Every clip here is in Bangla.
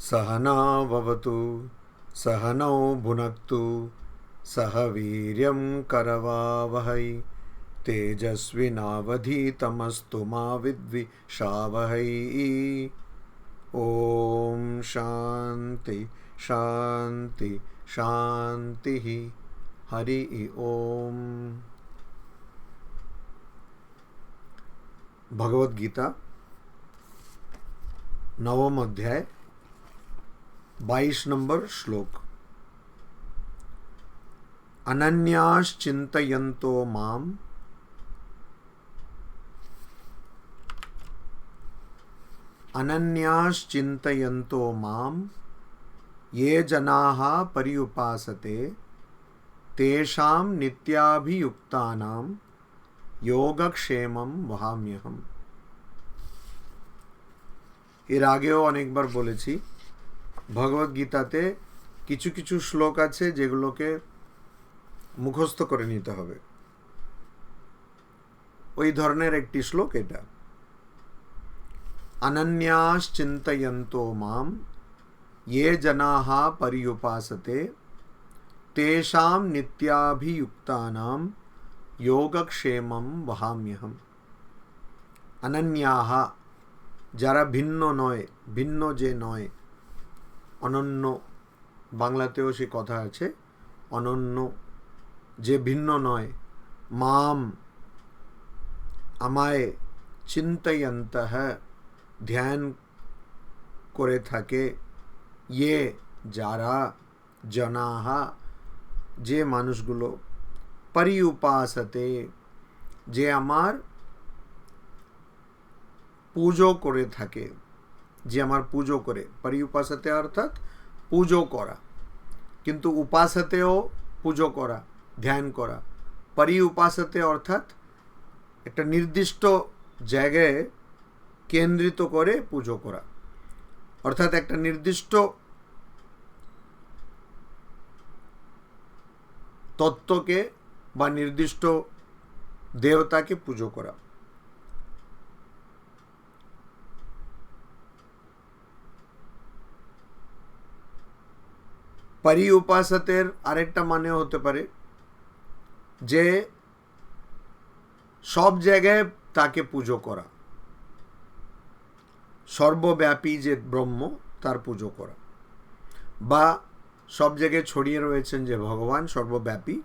सहना भवतु सहनौ भुनक्तु सह वीर्यं करवावहै तेजस्विनावधीतमस्तु मा विद्विषावहै। ओम शांति शांति शांति। हरि ओम। भगवद गीता नवम अध्याय 22 नंबर श्लोक। अनन्याश्चिन्तयन्तो माम् अनन्याश्चिन्तयन्तो माम् ये जनाः पर्युपासते तेषां नित्याभियुक्तानां योगक्षेमं वहाम्यहम्। এর আগেও অনেকবার বলেছি, ভগবদ গীতাতে কিছু কিছু শ্লোক আছে যেগুলোকে মুখস্থ করে নিতে হবে। ওই ধরনের একটি শ্লোক এটা। অনন্যাশ্চিন্তয়ন্তো মাম ये जनाः पर्युपासते तेषां नित्याभियुक्तानां योगक्षेमं वहाम्यहम्। अनन्याः যারা ভিন্ন নয়, ভিন্ন যে নয়, অনন্য, বাংলাতেও সে কথা আছে, অনন্য যে ভিন্ন নয়, মাম আমায়, চিন্তয়ন্তঃ ধ্যান করে থাকে, ইয়ে যারা, জনাহ যে মানুষগুলো, পরিউপাসতে যে আমার পুজো করে থাকে, যে আমার পুজো করে। পরিউপাসতে অর্থাৎ পুজো করা, কিন্তু উপাসতেও পুজো করা, ধ্যান করা। পরিউপাসতে অর্থাৎ একটা নির্দিষ্ট জায়গায় কেন্দ্রিত করে পুজো করা, অর্থাৎ একটা নির্দিষ্ট তত্ত্বকে বা নির্দিষ্ট দেবতাকে পুজো করা। পরিউপাসতের আরেকটা মানে হতে পারে যে সব জায়গায় তাকে পুজো করা, সর্বব্যাপী যে ব্রহ্ম তার পুজো করা, বা সব জায়গায় ছড়িয়ে রয়েছেন যে ভগবান সর্বব্যাপী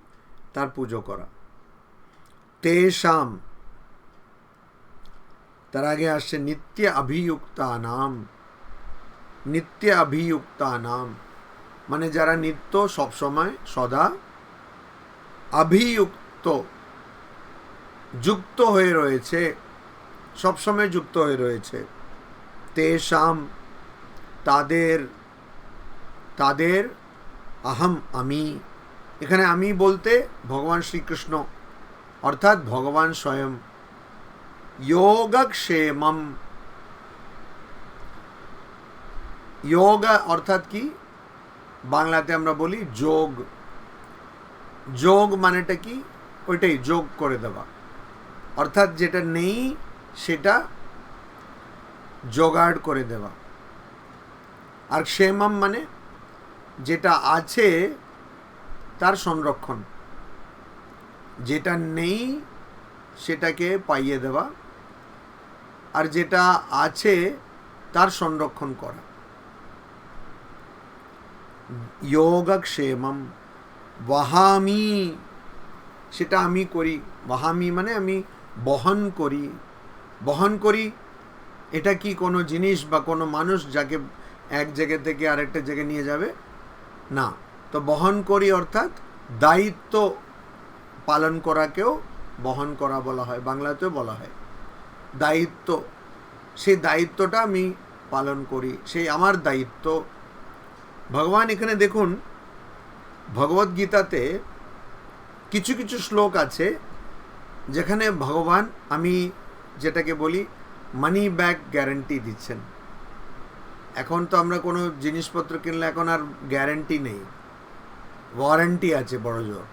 তার পুজো করা। তেষাম, তার আগে আসছে নিত্য অভিযুক্তানাম। নিত্য অভিযুক্তানাম মানে যারা নিত্য, সবসময়, সদা, অভিযুক্ত যুক্ত হয়ে রয়েছে, সবসময় যুক্ত হয়ে রয়েছে। তেষাম তাদের, তাদের, আহম আমি, এখানে আমি বলতে ভগবান শ্রীকৃষ্ণ অর্থাৎ ভগবান স্বয়ং। যোগক্ষেমম, যোগ অর্থাৎ কি বাংলাতে আমরা বলি যোগ। যোগ মানেটা কি? ওইটাই, যোগ করে দেওয়া, অর্থাৎ যেটা নেই সেটা জোগাড় করে দেওয়া। আর ক্ষেমম মানে যেটা আছে তার সংরক্ষণ, যেটা নেই সেটাকে পাইয়ে দেওয়া, আর যেটা আছে তার সংরক্ষণ করা। যোগক্ষেমম বহামি, সেটা আমি করি। বহামি মানে আমি বহন করি। বহন করি এটা কি কোনো জিনিস বা কোনো মানুষ যাকে এক জায়গা থেকে আরেকটা জায়গায় নিয়ে যাবে? না। তো বহন করি অর্থাৎ দায়িত্ব পালন করাকেও বহন করা বলা হয়, বাংলাতেও বলা হয় দায়িত্ব। সেই দায়িত্বটা আমি পালন করি, সেই আমার দায়িত্ব। ভগবান এখানে দেখুন, ভগবদ গীতাতে কিছু কিছু শ্লোক আছে যেখানে ভগবান, আমি যেটাকে বলি মানি ব্যাক গ্যারান্টি দিচ্ছেন। এখন তো আমরা কোনো জিনিসপত্র কিনলে এখন আর গ্যারান্টি নেই, ওয়ারেন্টি আছে বড় জোর।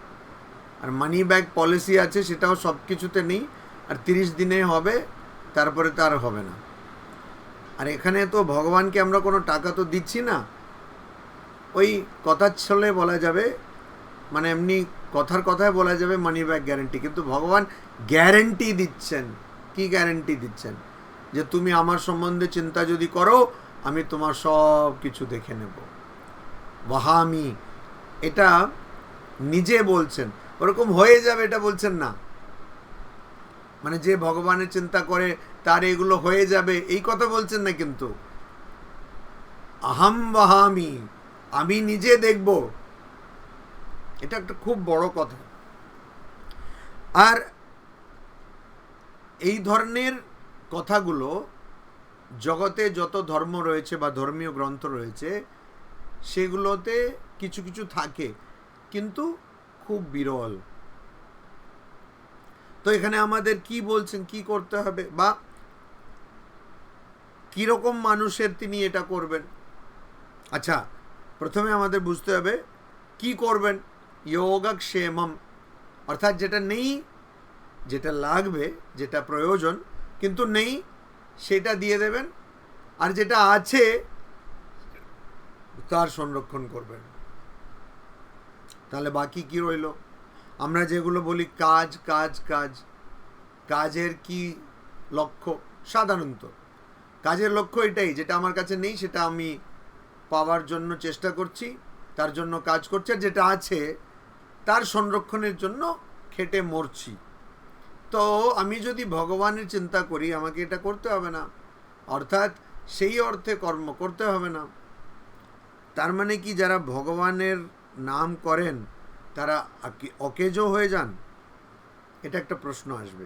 আর মানি ব্যাক পলিসি আছে, সেটাও সব কিছুতে নেই। আর 30 দিনে হবে, তারপরে তো আর হবে না। আর এখানে তো ভগবানকে আমরা কোনো টাকা তো দিচ্ছি না, ওই কথার ছলে বলা যাবে, মানে এমনি কথার কথায় বলা যাবে মানি ব্যাক গ্যারেন্টি, কিন্তু ভগবান গ্যারেন্টি দিচ্ছেন। কি গ্যারেন্টি দিচ্ছেন? যে তুমি আমার সম্বন্ধে চিন্তা যদি করো, আমি তোমার সব কিছু দেখে নেব। ওয়াহামি, এটা নিজে বলছেন, ওরকম হয়ে যাবে এটা বলছেন না। মানে যে ভগবানের চিন্তা করে তার এগুলো হয়ে যাবে এই কথা বলছেন না, কিন্তু আহাম ওয়াহামি, আমি নিজে দেখব, এটা একটা খুব বড় কথা। আর এই ধরনের কথাগুলো জগতে যত ধর্ম রয়েছে বা ধর্মীয় গ্রন্থ রয়েছে সেগুলোতে কিছু কিছু থাকে, কিন্তু খুব বিরল। তো এখানে আমাদের কি বলছেন, কি করতে হবে, বা কীরকম মানুষের তিনি এটা করবেন? আচ্ছা, প্রথমে আমাদের বুঝতে হবে কি করবেন। যোগক্ষেমম, অর্থাৎ যেটা নেই, যেটা লাগবে, যেটা প্রয়োজন কিন্তু নেই, সেটা দিয়ে দেবেন। আর যেটা আছে তার সংরক্ষণ করবেন। তাহলে বাকি কি রইল? আমরা যেগুলো বলি কাজ কাজ কাজ, কাজের কি লক্ষ্য? সাধারণত কাজের লক্ষ্য এটাই, যেটা আমার কাছে নেই সেটা আমি পাওয়ার জন্য চেষ্টা করছি, তার জন্য কাজ করছি, আর যেটা আছে তার সংরক্ষণের জন্য খেটে মরছি। তো আমি যদি ভগবানের চিন্তা করি, আমাকে এটা করতে হবে না, অর্থাৎ সেই অর্থে কর্ম করতে হবে না। তার মানে কি যারা ভগবানের নাম করেন তারা অকেজো হয়ে যান? এটা একটা প্রশ্ন আসবে।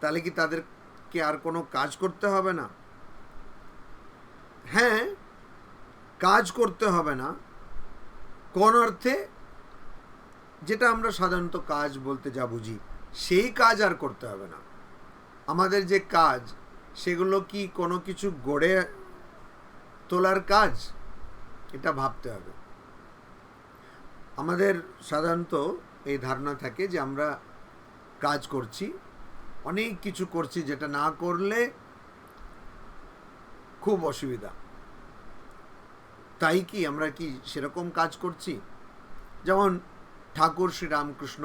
তাহলে কি তাদেরকে আর কোনো কাজ করতে হবে না? হ্যাঁ, কাজ করতে হবে না কোন অর্থে? যেটা আমরা সাধারণত কাজ বলতে যা বুঝি সেই কাজ আর করতে হবে না। আমাদের যে কাজ সেগুলো কি কোনো কিছু গড়ে তোলার কাজ? এটা ভাবতে হবে। আমাদের সাধারণত এই ধারণা থাকে যে আমরা কাজ করছি, অনেক কিছু করছি, যেটা না করলে খুব অসুবিধা। তাই কি আমরা কি সেরকম কাজ করছি? যেমন ঠাকুর শ্রী রামকৃষ্ণ,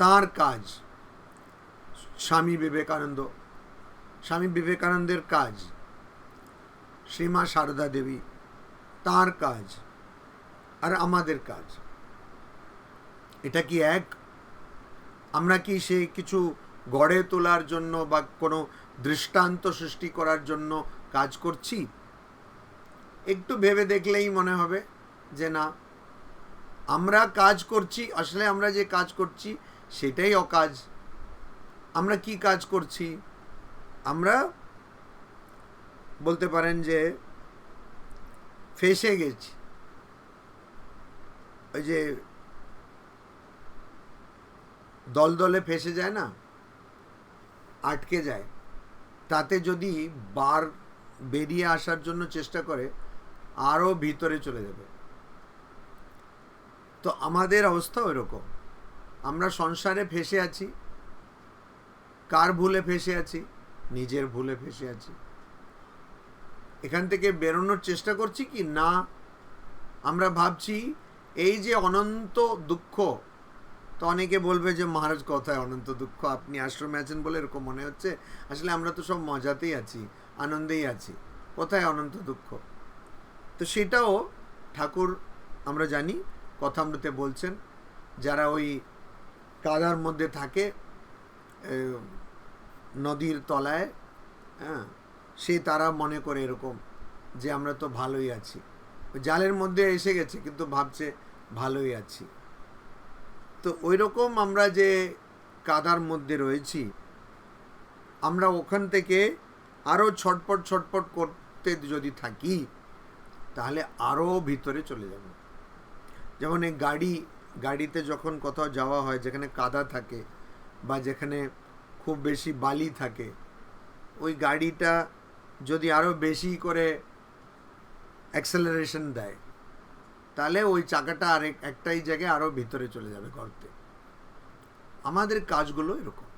তাঁর কাজ, স্বামী বিবেকানন্দের কাজ, শ্রীমা সারদা দেবী, তাঁর কাজ আর আমাদের কাজ, এটা কি এক? আমরা কি সে কিছু গড়ে তোলার জন্য বা কোনো দৃষ্টান্ত সৃষ্টি করার জন্য কাজ করছি? একটু ভেবে দেখলেই মনে হবে যে না, আমরা কাজ করছি, আসলে আমরা যে কাজ করছি সেটাই অকাজ। আমরা কি কাজ করছি? আমরা বলতে পারেন যে ফেঁসে গেছি। ওই যে দলদলে ফেঁসে যায় না, আটকে যায়, তাতে যদি বার বেরিয়ে আসার জন্য চেষ্টা করে আরও ভিতরে চলে যাবে। তো আমাদের অবস্থা ওই রকম। আমরা সংসারে ফেঁসে আছি। কার ভুলে ফেঁসে আছি? নিজের ভুলে ফেঁসে আছি। এখান থেকে বেরোনোর চেষ্টা করছি কি না? আমরা ভাবছি এই যে অনন্ত দুঃখ, তো অনেকে বলবে যে মহারাজ কোথায় অনন্ত দুঃখ, আপনি আশ্রমে আছেন বলে এরকম মনে হচ্ছে, আসলে আমরা তো সব মজাতেই আছি, আনন্দেই আছি, কোথায় অনন্ত দুঃখ? তো সেটাও ঠাকুর আমরা জানি কথামৃতে বলছেন, যারা ওই কাদার মধ্যে থাকে নদীর তলায়, হ্যাঁ, সে তারা মনে করে এরকম যে আমরা তো ভালোই আছি, জালের মধ্যে এসে গেছে কিন্তু ভাবছে ভালোই আছি। তো ওই রকম আমরা যে কাদার মধ্যে রয়েছি, আমরা ওখান থেকে আরও ছটপট করতে যদি থাকি তাহলে আরও ভিতরে চলে যাব। যেমন এই গাড়িতে যখন কোথাও যাওয়া হয় যেখানে কাদা থাকে বা যেখানে খুব বেশি বালি থাকে, ওই গাড়িটা যদি আরও বেশি করে অ্যাক্সেলারেশন দেয় তাহলে ওই চাকাটা একটাই জায়গায় আরও ভিতরে চলে যাবে গর্তে। আমাদের কাজগুলো এরকম।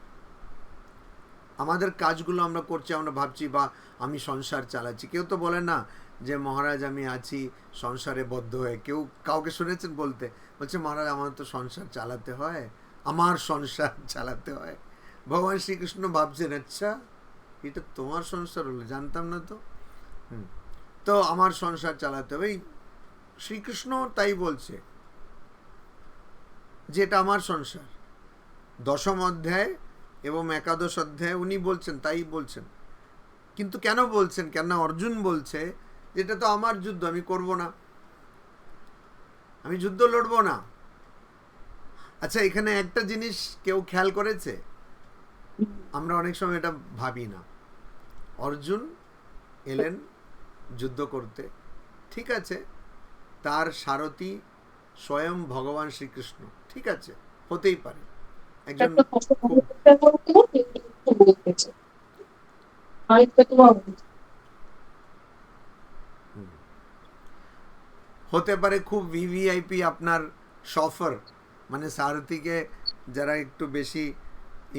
আমাদের কাজগুলো আমরা করছি, আমরা ভাবছি বা আমি সংসার চালাচ্ছি। কেউ তো বলে না যে মহারাজ আমি আছি সংসারে বদ্ধ হয়ে। কেউ কাউকে শুনেছেন বলতে? বলছে মহারাজ আমার তো সংসার চালাতে হয়, আমার সংসার চালাতে হয়। ভগবান শ্রীকৃষ্ণ ভাবছেন আচ্ছা এটা তোমার সংসার হলো, জানতাম না তো। হুম। তো আমার সংসার চালাতে হবে, এই শ্রীকৃষ্ণ তাই বলছে যে এটা আমার সংসার। দশম অধ্যায় এবং একাদশ অধ্যায় উনি বলছেন, তাই বলছেন। কিন্তু কেন বলছেন? কেন অর্জুন বলছে যেটা তো আমার যুদ্ধ, আমি করব না, আমি যুদ্ধ লড়বো না। আচ্ছা এখানে একটা জিনিস কেউ খেয়াল করেছে? আমরা অনেক সময় এটা ভাবি না। অর্জুন এলেন যুদ্ধ করতে, ঠিক আছে, তার সারথি স্বয়ং ভগবান শ্রীকৃষ্ণ, ঠিক আছে, হতেই পারে একজন খুব হতে পারে খুব ভিভিআইপি আপনার সফর, মানে সারথিকে যারা একটু বেশি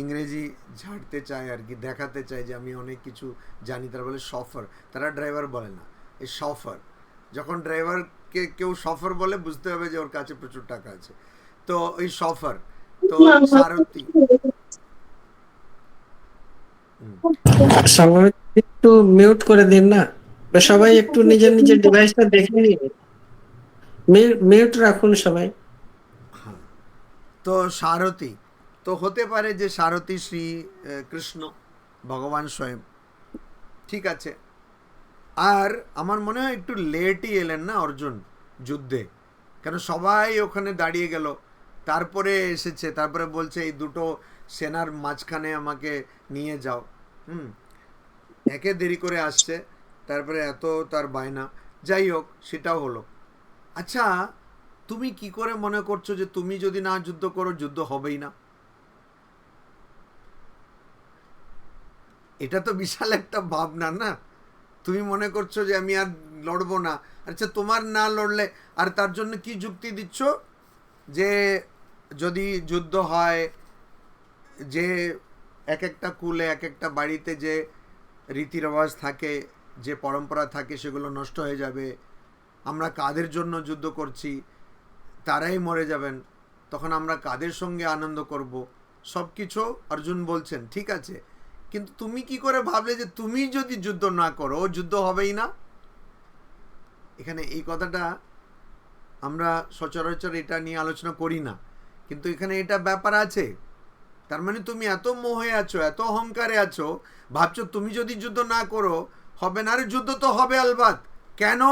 ইংরেজি ঝাড়তে চায় আর কি, দেখাতে চায় যে আমি অনেক কিছু জানি, তারা বলে সফর, তারা ড্রাইভার বলে না, এই সফর। যখন ড্রাইভারকে কেউ সফর বলে বুঝতে হবে যে ওর কাছে প্রচুর টাকা আছে। তো ওই সফর, তো সারথি। সম্ভবত একটু মিউট করে দিন না, সবাই একটু নিজের নিজের ডিভাইসটা দেখে নিন, মিউট রাখুন সবাই। হ্যাঁ, তো সারথি তো হতে পারে যে সারথি শ্রী কৃষ্ণ ভগবান স্বয়ং, ঠিক আছে। আর আমার মনে হয় একটু লেটই এলেন না অর্জুন যুদ্ধে, কেন সবাই ওখানে দাঁড়িয়ে গেল, তারপরে এসেছে, তারপরে বলছে এই দুটো সেনার মাঝখানে আমাকে নিয়ে যাও। হুম, একে দেরি করে আসছে, তারপরে এত তার বায়না, যাই হোক সেটাও হলো। আচ্ছা তুমি কি করে মনে করছো যে তুমি যদি না যুদ্ধ করো যুদ্ধ হবেই না? এটা তো বিশাল একটা ভাবনা না। তুমি মনে করছো যে আমি আর লড়বো না, আচ্ছা তোমার না লড়লে, আর তার জন্য কি যুক্তি দিচ্ছ যে যদি যুদ্ধ হয়, যে এক একটা কুলে এক একটা বাড়িতে যে রীতি রেওয়াজ থাকে, যে পরম্পরা থাকে সেগুলো নষ্ট হয়ে যাবে, আমরা কাদের জন্য যুদ্ধ করছি, তারাই মরে যাবেন, তখন আমরা কাদের সঙ্গে আনন্দ করব, সব কিছু অর্জুন বলছেন, ঠিক আছে। কিন্তু তুমি কি করে ভাবলে যে তুমি যদি যুদ্ধ না করো যুদ্ধ হবেই না? এখানে এই কথাটা আমরা সচরাচর এটা নিয়ে আলোচনা করি না, কিন্তু এখানে এটা ব্যাপার আছে। তার মানে তুমি এত মোহে আছো, এত অহংকারে আছো, ভাবছো তুমি যদি যুদ্ধ না করো হবে না। আরে যুদ্ধ তো হবে আলবাত, কেন?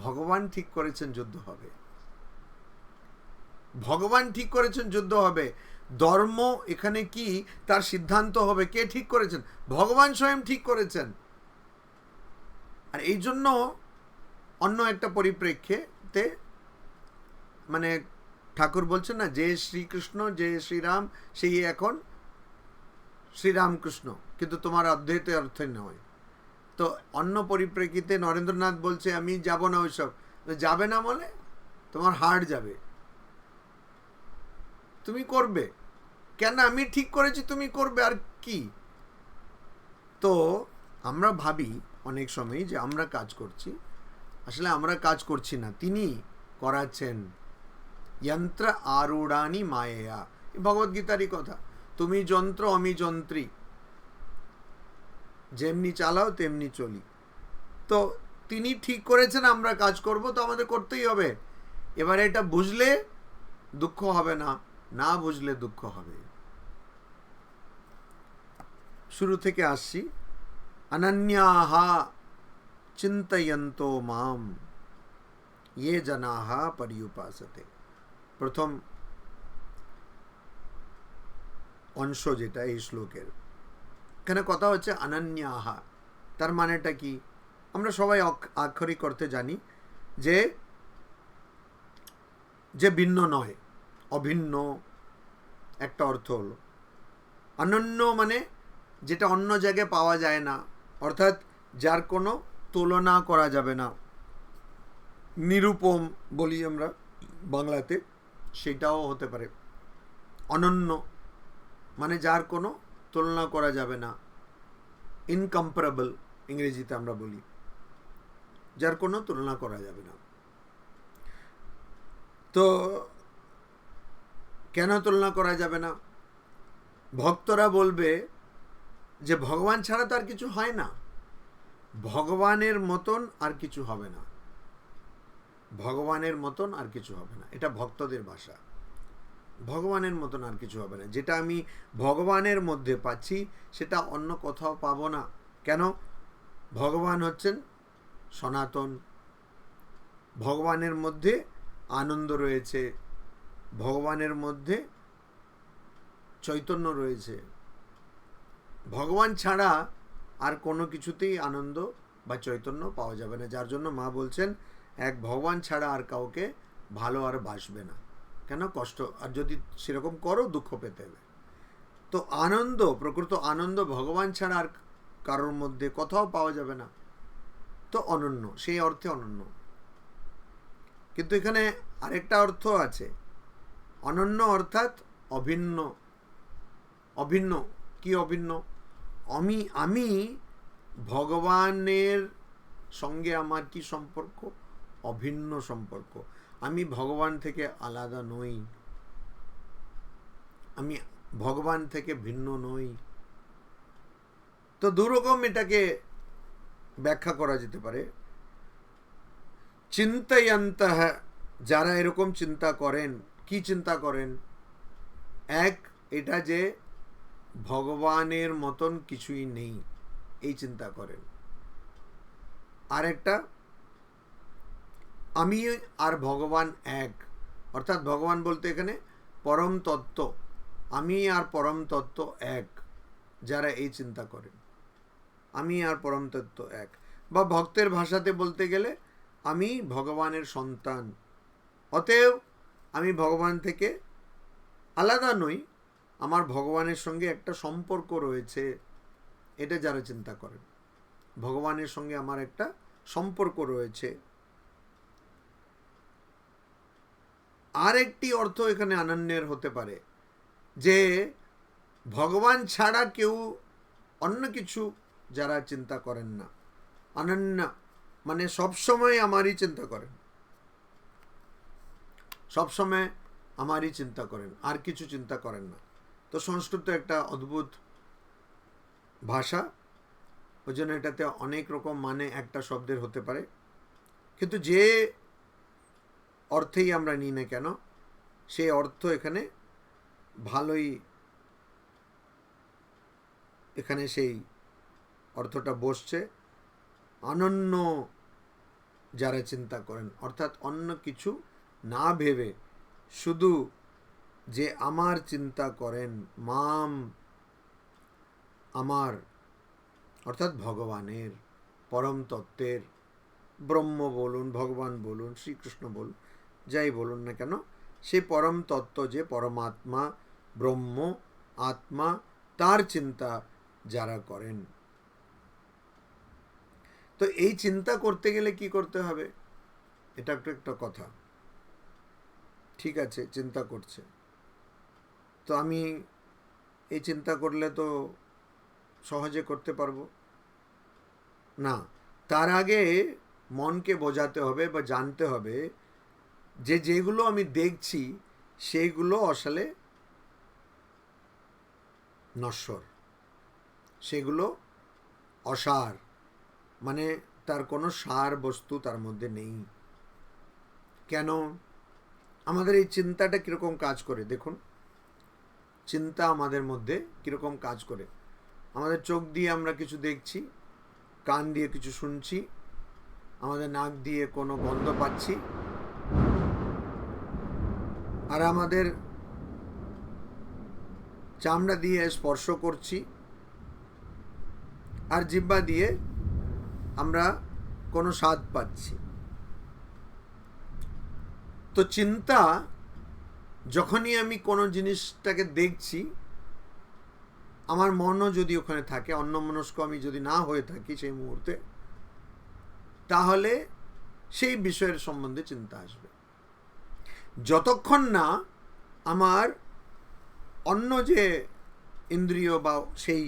ভগবান ঠিক করেছেন যুদ্ধ হবে, ভগবান ঠিক করেছেন যুদ্ধ হবে। ধর্ম এখানে কি তার সিদ্ধান্ত হবে কে ঠিক করেছেন? ভগবান স্বয়ং ঠিক করেছেন। আর এই জন্য অন্য একটা পরিপ্রেক্ষিতে মানে ঠাকুর বলছেন না, যে শ্রীকৃষ্ণ যে শ্রীরাম সেই এখন শ্রীরামকৃষ্ণ, কিন্তু তোমার অদ্বৈত অর্থে নয়। তো অন্য পরিপ্রেক্ষিতে নরেন্দ্রনাথ বলছে আমি যাব না ওইসব। যাবে না বলে তোমার হার্ট যাবে, তুমি করবে কেন? আমি ঠিক করেছি তুমি করবে, আর কি? তো আমরা ভাবি অনেক সময় যে আমরা কাজ করছি, আসলে আমরা কাজ করছি না, তিনি করাচ্ছেন। যন্ত্র আরূঢ়ানি মায়েয়া, ভগবদ্গীতারই কথা, তুমি যন্ত্র আমি যন্ত্রী, যেমনি চালাও তেমনি চলি। তো তিনি ঠিক করেছেন আমরা কাজ করব, তো আমাদের করতেই হবে। এবারে এটা বুঝলে দুঃখ হবে না, না বুঝলে দুঃখ হবে। শুরু থেকে আসছি। অনন্যাহা চিন্তয়ন্তো মাম ये জনাহা পর্যুপাসতে, প্রথম অংশ যেটা এই শ্লোকের, এখানে কথা হচ্ছে অনন্যাহা, তার মানেটা কি? আমরা সবাই আক্ষরিক অর্থে জানি যে যে ভিন্ন নয়, অভিন্ন একটা অর্থ হলো। অনন্য মানে যেটা অন্য জায়গায় পাওয়া যায় না, অর্থাৎ যার কোনো তুলনা করা যাবে না, নিরুপম বলি আমরা বাংলাতে, সেটাও হতে পারে। অনন্য মানে যার কোনো তুলনা করা যাবে না, ইনকম্পারেবল ইংরেজিতে আমরা বলি, যার কোনো তুলনা করা যাবে না। তো কেন তুলনা করা যাবে না? ভক্তরা বলবে যে ভগবান ছাড়া তো আর কিছু হয় না, ভগবানের মতন আর কিছু হবে না, ভগবানের মতন আর কিছু হবে না। এটা ভক্তদের ভাষা। ভগবানের মতন আর কিছু হবে না, যেটা আমি ভগবানের মধ্যে পাচ্ছি সেটা অন্য কোথাও পাবো না। কেন? ভগবান হচ্ছেন সনাতন, ভগবানের মধ্যে আনন্দ রয়েছে, ভগবানের মধ্যে চৈতন্য রয়েছে। ভগবান ছাড়া আর কোনো কিছুতেই আনন্দ বা চৈতন্য পাওয়া যাবে না। যার জন্য মা বলছেন এক ভগবান ছাড়া আর কাউকে ভালো আর বাসবে না। কেন? কষ্ট, আর যদি সেরকম করো দুঃখ পেতে হবে। তো আনন্দ, প্রকৃত আনন্দ ভগবান ছাড়া আর কারোর মধ্যে কোথাও পাওয়া যাবে না। তো অনন্য, সেই অর্থে অনন্য। কিন্তু এখানে আরেকটা অর্থ আছে, অনন্য অর্থাৎ অভিন্ন। অভিন্ন কি? অভিন্ন আমি ভগবানের সঙ্গে আমার কি সম্পর্ক? অভিন্ন সম্পর্ক। আমি ভগবান থেকে আলাদা নই, আমি ভগবান থেকে ভিন্ন নই। তো দুরকম এটাকে ব্যাখ্যা করা যেতে পারে। চিন্তয়ন্তঃ, যারা এরকম চিন্তা করেন, কি চিন্তা করেন? এক, এটা যে ভগবানের মতন কিছুই নেই, এই চিন্তা করেন। আরেকটা, আমি আর ভগবান এক, অর্থাৎ ভগবান বলতে এখানে পরম তত্ত্ব, আমি আর পরম তত্ত্ব এক। যারা এই চিন্তা করেন আমি আর পরম তত্ত্ব এক, বা ভক্তের ভাষাতে বলতে গেলে আমি ভগবানের সন্তান, অতএব আমি ভগবান থেকে আলাদা নই, আমার ভগবানের সঙ্গে একটা সম্পর্ক রয়েছে। এটা যারা চিন্তা করেন, ভগবানের সঙ্গে আমার একটা সম্পর্ক রয়েছে। আর একটি অর্থ এখানে অনন্যের হতে পারে যে ভগবান ছাড়া কেউ, অন্য কিছু যারা চিন্তা করেন না। অনন্য মানে সবসময় আমারই চিন্তা করেন, সবসময় আমারই চিন্তা করেন, আর কিছু চিন্তা করেন না। তো সংস্কৃত একটা অদ্ভুত ভাষা, ওই জন্য এটাতে অনেক রকম মানে একটা শব্দের হতে পারে, কিন্তু যে অর্থেই আমরা নিই না কেন সেই অর্থ এখানে ভালোই, এখানে সেই অর্থটা বসছে। অনন্য যারা চিন্তা করেন, অর্থাৎ অন্য কিছু না ভেবে শুধু যে আমার চিন্তা করেন, মাম, আমার, অর্থাৎ ভগবানের, পরম তত্ত্বের, ব্রহ্ম বলুন, ভগবান বলুন, শ্রীকৃষ্ণ বলুন, যাই বলুন না কেন, সে পরম তত্ত্ব যে পরমাত্মা, ব্রহ্ম, আত্মা, তার চিন্তা যারা করেন। তো এই চিন্তা করতে গেলে কি করতে হবে? এটা একটা কথা। ঠিক আছে, চিন্তা করছে, তো আমি এই চিন্তা করলে তো সহজে করতে পারবো না। তার আগে মনকে বোঝাতে হবে বা জানতে হবে যে যেগুলো আমি দেখছি সেইগুলো আসলে নশ্বর, সেগুলো অসার, মানে তার কোনো সার বস্তু তার মধ্যে নেই। কেন? আমাদের এই চিন্তাটা কীরকম কাজ করে দেখুন। চিন্তা আমাদের মধ্যে কীরকম কাজ করে। আমাদের চোখ দিয়ে আমরা কিছু দেখছি, কান দিয়ে কিছু শুনছি, আমাদের নাক দিয়ে কোনো গন্ধ পাচ্ছি, আর আমাদের চামড়া দিয়ে স্পর্শ করছি, আর জিহ্বা দিয়ে আমরা কোনো স্বাদ পাচ্ছি। তো চিন্তা, যখনই আমি কোনো জিনিসটাকে দেখছি, আমার মনও যদি ওখানে থাকে, অন্যমনস্ক আমি যদি না হয়ে থাকি সেই মুহূর্তে, তাহলে সেই বিষয়ের সম্বন্ধে চিন্তা আসবে। যতক্ষণ না আমার অন্য যে ইন্দ্রিয় বা সেই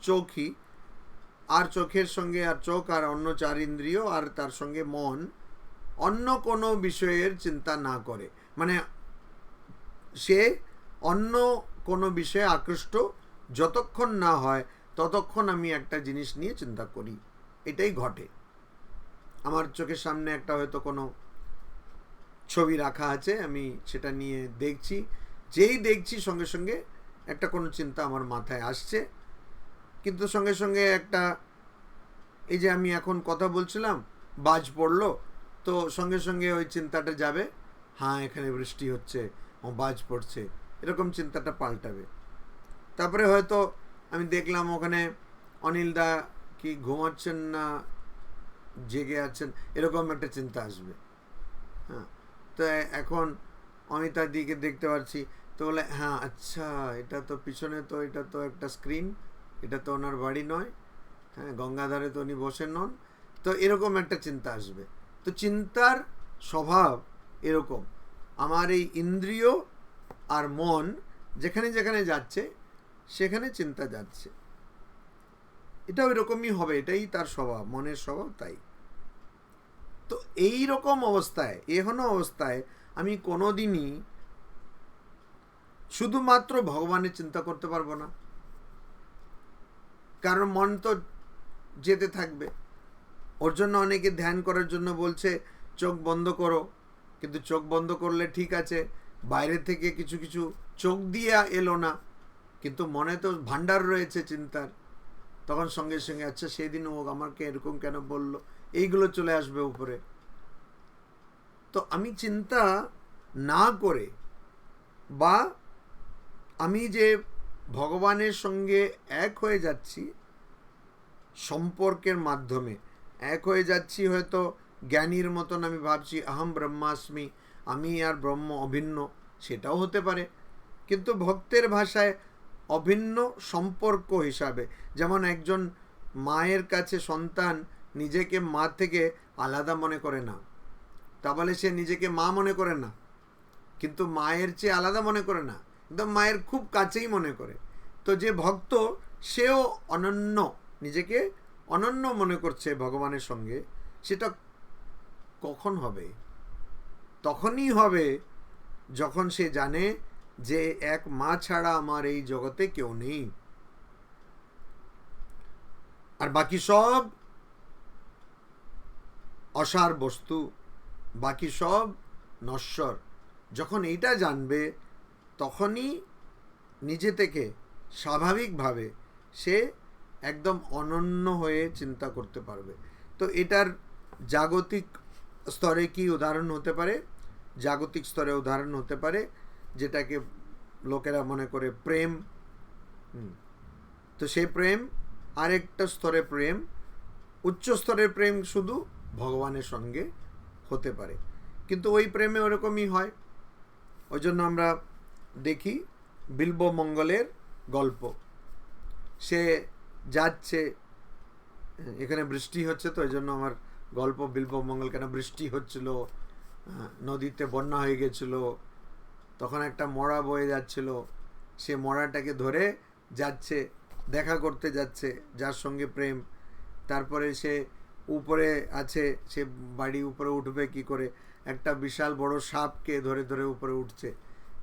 চোখই আর চোখের সঙ্গে, আর চোখ আর অন্য 4 ইন্দ্রিয় আর তার সঙ্গে মন অন্য কোনো বিষয়ের চিন্তা না করে, মানে সে অন্য কোনো বিষয়ে আকৃষ্ট যতক্ষণ না হয় ততক্ষণ আমি একটা জিনিস নিয়ে চিন্তা করি, এটাই ঘটে। আমার চোখের সামনে একটা হয়তো কোনো ছবি রাখা আছে, আমি সেটা নিয়ে দেখছি, যেই দেখছি সঙ্গে সঙ্গে একটা কোনো চিন্তা আমার মাথায় আসছে, কিন্তু সঙ্গে সঙ্গে একটা, এই যে আমি এখন কথা বলছিলাম, বাজ পড়লো, তো সঙ্গে সঙ্গে ওই চিন্তাটা যাবে, হ্যাঁ এখানে বৃষ্টি হচ্ছে, বাজ পড়ছে, এরকম চিন্তাটা পাল্টাবে। তারপরে হয়তো আমি দেখলাম ওখানে অনিলদা কি ঘুমাচ্ছেন না জেগে আছেন, এরকম একটা চিন্তা আসবে। হ্যাঁ, তো এখন অমিতার দিকে দেখতে পাচ্ছি, তো বলে হ্যাঁ আচ্ছা এটা তো পিছনে, তো এটা তো একটা স্ক্রিন, এটা তো ওনার বাড়ি নয়, হ্যাঁ গঙ্গাধারে তো উনি বসে নন, তো এরকম একটা চিন্তা আসবে। তো চিন্তার স্বভাব এরকম, আমার এই ইন্দ্রিয় আর মন যেখানে যেখানে যাচ্ছে সেখানে চিন্তা যাচ্ছে, এটাও এরকমই হবে, এটাই তার স্বভাব, মনের স্বভাব তাই। তো এই রকম অবস্থায়, এখনো অবস্থায় আমি কোনোদিনই শুধুমাত্র ভগবানের চিন্তা করতে পারবো না, কারণ মন তো যেতে থাকবে। ওর জন্য অনেকে ধ্যান করার জন্য বলছে চোখ বন্ধ করো, কিন্তু চোখ বন্ধ করলে ঠিক আছে, বাইরে থেকে কিছু কিছু চোখ দিয়ে এলো না, কিন্তু মনে তো ভান্ডার রয়েছে চিন্তার, তখন সঙ্গে সঙ্গে আচ্ছা সেদিন ও আমাকে এরকম কেন বলল, এইগুলো চলে আসবে উপরে। তো আমি চিন্তা না করে, বা আমি যে ভগবানের সঙ্গে এক হয়ে যাচ্ছি সম্পর্কের মাধ্যমে, এক হয়ে যাচ্ছি, হয়তো জ্ঞানীর মতন আমি ভাবছি আহম ব্রহ্মাস্মি, আমি আর ব্রহ্ম অভিন্ন, সেটাও হতে পারে, কিন্তু ভক্তের ভাষায় অভিন্ন সম্পর্ক হিসাবে, যেমন একজন মায়ের কাছে সন্তান নিজেকে মা থেকে আলাদা মনে করে না, তা বলে সে নিজেকে মা মনে করে না, কিন্তু মায়ের চেয়ে আলাদা মনে করে না, একদম মায়ের খুব কাছেই মনে করে। তো যে ভক্ত, সেও অনন্য, নিজেকে অনন্য মনে করছে ভগবানের সঙ্গে, সেটা কখন হবে? তখনই হবে যখন সে জানে যে এক মা ছাড়া আমার এই জগতে কেউ নেই, আর বাকি সব অসার বস্তু, বাকি সব নশ্বর। যখন এইটা জানবে তখনই নিজে থেকে স্বাভাবিকভাবে সে একদম অনন্য হয়ে চিন্তা করতে পারবে। তো এটার জাগতিক স্তরে কি উদাহরণ হতে পারে? জাগতিক স্তরে উদাহরণ হতে পারে যেটাকে লোকেরা মনে করে প্রেম। তো সেই প্রেম আরেকটা স্তরে প্রেম, উচ্চ স্তরের প্রেম শুধু ভগবানের সঙ্গে হতে পারে, কিন্তু ওই প্রেমে ওরকমই হয়। ওই জন্য আমরা দেখি বিল্বমঙ্গলের গল্প, সে যাচ্ছে, এখানে বৃষ্টি হচ্ছে, তো এই জন্য আমার গল্প বিল্বমঙ্গল, কেন বৃষ্টি হচ্ছিল, নদীতে বন্যা হয়ে গেছিল, তখন একটা মড়া বয়ে যাচ্ছিল, সে মড়াটাকে ধরে যাচ্ছে, দেখা করতে যাচ্ছে যার সঙ্গে প্রেম, তারপরে সে উপরে আছে, সে বাড়ি উপরে উঠবে কি করে, একটা বিশাল বড় সাপকে ধরে ধরে উপরে উঠছে,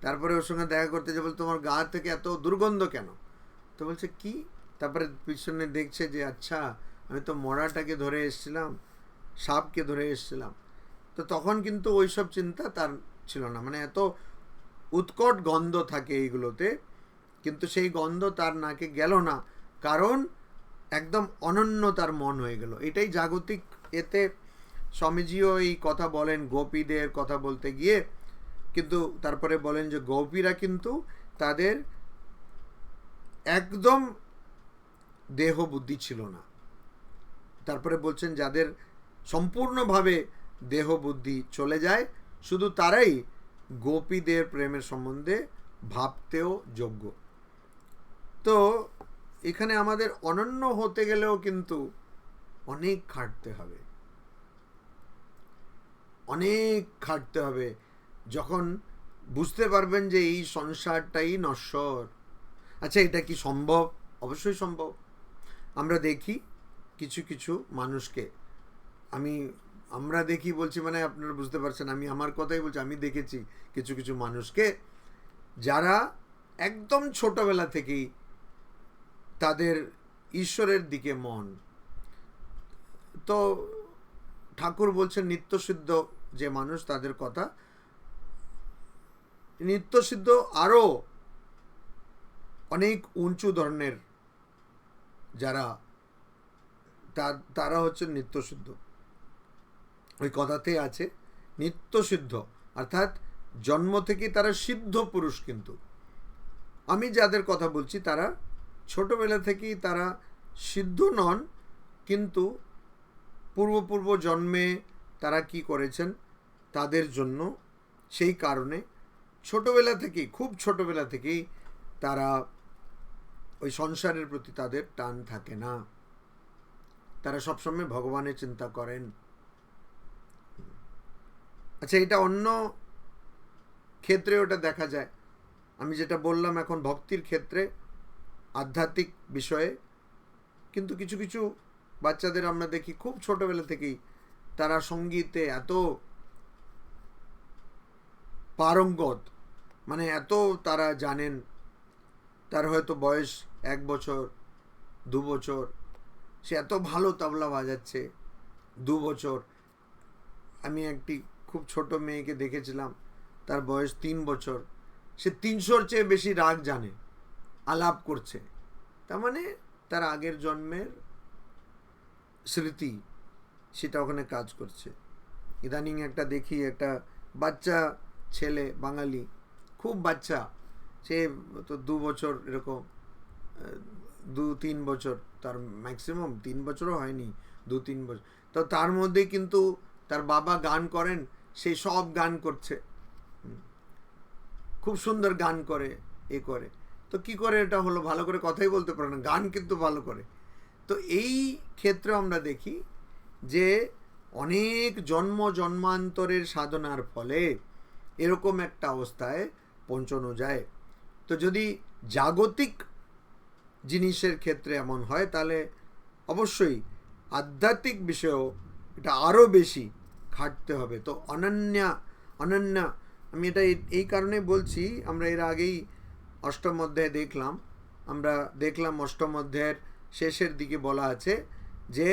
তারপরে ওর সঙ্গে দেখা করতে যে বল তোমার গা থেকে এত দুর্গন্ধ কেন, তো বলছে কি, তারপরে পিছনে দেখছে যে আচ্ছা আমি তো মড়াটাকে ধরে এসেছিলাম, সাপকে ধরে এসেছিলাম। তো তখন কিন্তু ওই সব চিন্তা তার ছিল না, মানে এত উৎকট গন্ধ থাকে এইগুলোতে, কিন্তু সেই গন্ধ তার নাকে গেল না, কারণ একদম অনন্য তার মন হয়ে গেল। এটাই জাগতিক। এতে স্বামীজিও এই কথা বলেন গোপীদের কথা বলতে গিয়ে, কিন্তু তারপরে বলেন যে গোপীরা কিন্তু তাদের একদম দেহ বুদ্ধি ছিল না। তারপরে বলছেন যাদের সম্পূর্ণভাবে দেহ বুদ্ধি চলে যায়, শুধু তারাই গোপীদের প্রেমের সম্বন্ধে ভাবতেও যোগ্য। তো এখানে আমাদের অনন্য হতে গেলেও কিন্তু অনেক খাটতে হবে, অনেক খাটতে হবে। যখন বুঝতে পারবেন যে এই সংসারটাই নশ্বর, আচ্ছা এটা কি সম্ভব? অবশ্যই সম্ভব। আমরা দেখি কিছু কিছু মানুষকে আমরা দেখি বলছি, মানে আপনারা বুঝতে পারছেন, আমি আমার কথাই বলছি, আমি দেখেছি কিছু কিছু মানুষকে যারা একদম ছোটবেলা থেকেই তাদের ঈশ্বরের দিকে মন। তো ঠাকুর বলছেন নিত্যসিদ্ধ যে মানুষ, তাদের কথা, নিত্যসিদ্ধ আরও অনেক উঁচু ধরনের যারা, তারা হচ্ছে নিত্যসিদ্ধ। ওই কথাতেই আছে নিত্যসিদ্ধ, অর্থাৎ জন্ম থেকে তারা সিদ্ধ পুরুষ। কিন্তু আমি যাদের কথা বলছি তারা ছোটবেলা থেকেই তারা সিদ্ধ নন, কিন্তু পূর্ব জন্মে তারা কি করেছেন তাদের জন্য, সেই কারণে ছোটবেলা থেকেই, খুব ছোটবেলা থেকেই তারা ওই সংসারের প্রতি তাদের টান থাকে না, তারা সবসময় ভগবানের চিন্তা করেন। আচ্ছা, এটা অন্য ক্ষেত্রে ওটা দেখা যায়। আমি যেটা বললাম এখন ভক্তির ক্ষেত্রে, আধ্যাত্মিক বিষয়ে, কিন্তু কিছু কিছু বাচ্চাদের আমরা দেখি খুব ছোটবেলা থেকেই তারা সঙ্গীতে এত পারঙ্গত, মানে এত তারা জানেন, তার হয়তো বয়স 1 বছর 2 বছর, সে এত ভালো তবলা বাজাচ্ছে। 2 বছর, আমি একটি খুব ছোট মেয়েকে দেখেছিলাম, তার বয়স 3 বছর, সে 300-র চেয়ে বেশি রাগ জানে, আলাপ করছে। তার মানে তার আগের জন্মের স্মৃতি সেটা ওখানে কাজ করছে। ইদানিং একটা দেখি, একটা বাচ্চা ছেলে, বাঙালি, খুব বাচ্চা, সে তো 2 বছর এরকম, 2-3 বছর, তার ম্যাক্সিমাম 3 বছরও হয়নি, 2-3 বছর। তো তার মধ্যে কিন্তু তার বাবা গান করেন, সেই সব গান করছে, খুব সুন্দর গান করে, এ করে। তো কি করে এটা হলো? ভালো করে কথাই বলতে পারে না, গান কিন্তু ভালো করে। তো এই ক্ষেত্রে আমরা দেখি যে অনেক জন্মান্তরের সাধনার ফলে এরকম একটা অবস্থায় পৌঁছানো যায়। তো যদি জাগতিক জিনিসের ক্ষেত্রে এমন হয়, তাহলে অবশ্যই আধ্যাত্মিক বিষয়েও এটা আরও বেশি খাটতে হবে। তো অনন্যা আমি এটা এই কারণে বলছি, আমরা এর আগেই অষ্টম অধ্যায়ে দেখলাম অষ্টম অধ্যায়ের শেষের দিকে বলা আছে যে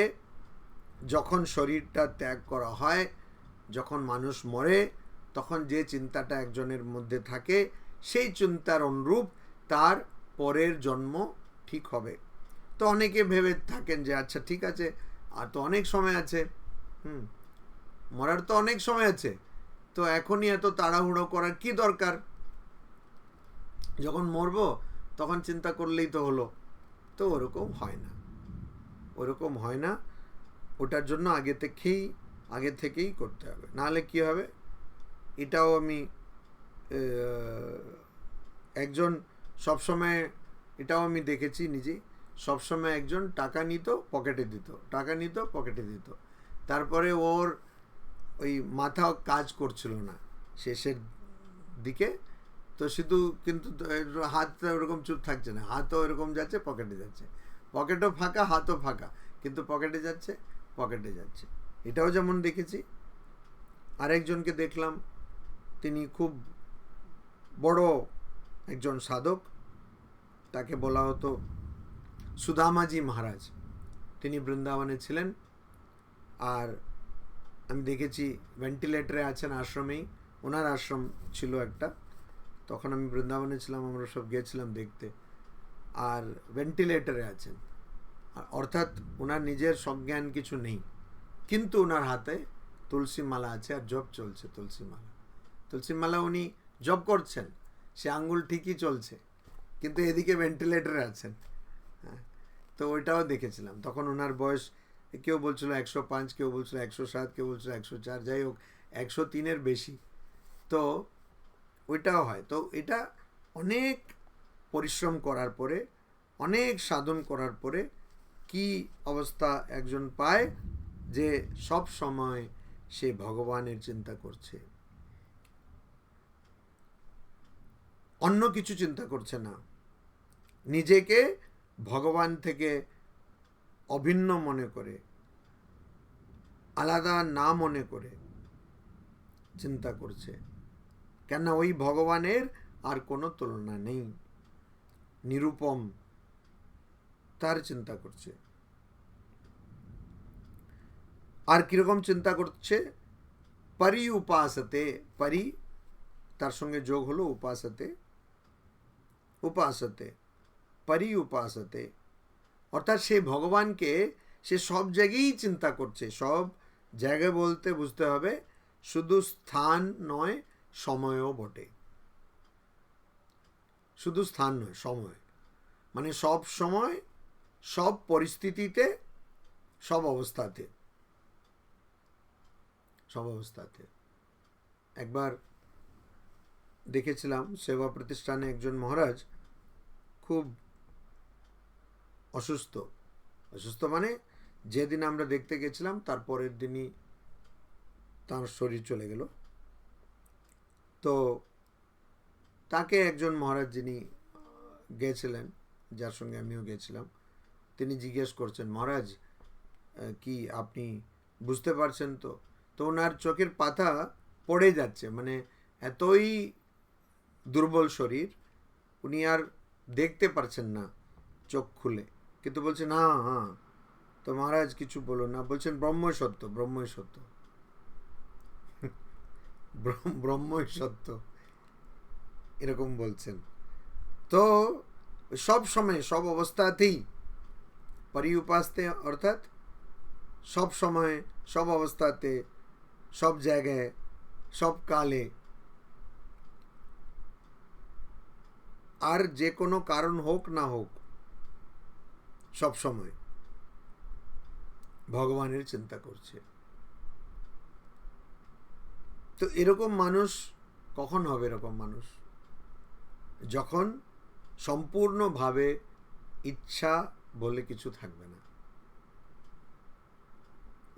যখন শরীরটা ত্যাগ করা হয়, যখন মানুষ মরে, তখন যে চিন্তাটা একজনের মধ্যে থাকে, সেই চিন্তার অনুরূপ তার পরের জন্ম ঠিক হবে। তো অনেকে ভেবে থাকেন যে আচ্ছা ঠিক আছে, আর তো অনেক সময় আছে, মরার তো অনেক সময় আছে, তো এখনই এত তাড়াহুড়ো করার কি দরকার, যখন মরবো তখন চিন্তা করলেই তো হলো। তো ওরকম হয় না, ওটার জন্য আগে থেকেই করতে হবে, নাহলে কি হবে। এটাও আমি একজন সবসময়, এটাও আমি দেখেছি নিজেই, সবসময় একজন টাকা নিত পকেটে দিত, তারপরে ওর ওই মাথা কাজ করছিল না শেষের দিকে, তো শুধু কিন্তু হাতটা ওরকম চুপ থাকছে না, হাতও এরকম যাচ্ছে, পকেটে যাচ্ছে, পকেটও ফাঁকা, হাতও ফাঁকা, কিন্তু পকেটে যাচ্ছে। এটাও যেমন দেখেছি। আরেকজনকে দেখলাম, তিনি খুব বড় একজন সাধক, তাকে বলা হতো সুদামাজি মহারাজ। তিনি বৃন্দাবনে ছিলেন, আর আমি দেখেছি ভেন্টিলেটরে আছেন আশ্রমেই, ওনার আশ্রম ছিল একটা, তখন আমি বৃন্দাবনে ছিলাম, আমরা সব গিয়েছিলাম দেখতে, আর ভেন্টিলেটরে আছেন, অর্থাৎ ওনার নিজের সজ্ঞান কিছু নেই, কিন্তু ওনার হাতে তুলসী মালা আছে, আর জপ চলছে তুলসী মালা উনি জপ করছেন, সে আঙ্গুল ঠিকই চলছে, কিন্তু এদিকে ভেন্টিলেটরে আছেন। হ্যাঁ, তো ওইটাও দেখেছিলাম। তখন ওনার বয়স, কেউ বলছিল 105, কেউ বলছিল 107, কেউ বলছিল 104, যাই হোক 103-এর বেশি। তো ওইটাও হয়। তো এটা অনেক পরিশ্রম করার পরে, অনেক সাধন করার পরে কি অবস্থা একজন পায়, যে সব সময় সে ভগবানের চিন্তা করছে, অন্য কিছু চিন্তা করছে না, নিজেকে ভগবান থেকে অভিন্ন মনে করে, আলাদা না মনে করে চিন্তা করছে, কেননা ওই ভগবানের আর কোনো তুলনা নেই, নিরুপম, তার চিন্তা করছে। আর কিরকম চিন্তা করছে? পরি উপাসতে, পরি তার সঙ্গে যোগ হলো উপাসতে, উপাসতে, পরি উপাসতে, অর্থাৎ সেই ভগবানকে সে সব জায়গায় চিন্তা করছে। সব জায়গায় বলতে বুঝতে হবে শুধু স্থান নয়, সময়ও বটে। শুধু স্থান নয়, সময়, মানে সব সময়, সব পরিস্থিতিতে, সব অবস্থাতে, সব অবস্থাতে। একবার দেখেছিলাম সেবা প্রতিষ্ঠানে একজন মহারাজ খুব অসুস্থ। অসুস্থ মানে যেদিন আমরা দেখতে গেছিলাম তার পরের দিনই তার শরীর চলে গেল। তো তাকে একজন মহারাজ যিনি গেছিলেন, যার সঙ্গে আমিও গেছিলাম, তিনি জিজ্ঞেস করছেন, মহারাজ কি আপনি বুঝতে পারছেন তো? তো ওনার চোখের পাতা পড়ে যাচ্ছে, মানে এতই দুর্বল শরীর, উনি আর দেখতে পারছেন না চোখ খুলে, কিন্তু বলছেন হ্যাঁ হ্যাঁ। তো মহারাজ কিছু বলো না, বলছেন ব্রহ্মই সত্য, ব্রহ্মই সত্য, ব্রহ্মই সত্য, এরকম বলছেন। তো সব সময়, সব অবস্থাতেই পরি উপাসতে, অর্থাৎ সব সময়, সব অবস্থাতে, সব জায়গায়, সব কালে, আর যে কোনো কারণ হোক না হোক, সব সময় ভগবানের চিন্তা করছে। তো এরকম মানুষ কখন হবে? এরকম মানুষ যখন সম্পূর্ণভাবে ইচ্ছা বলে কিছু থাকবে না,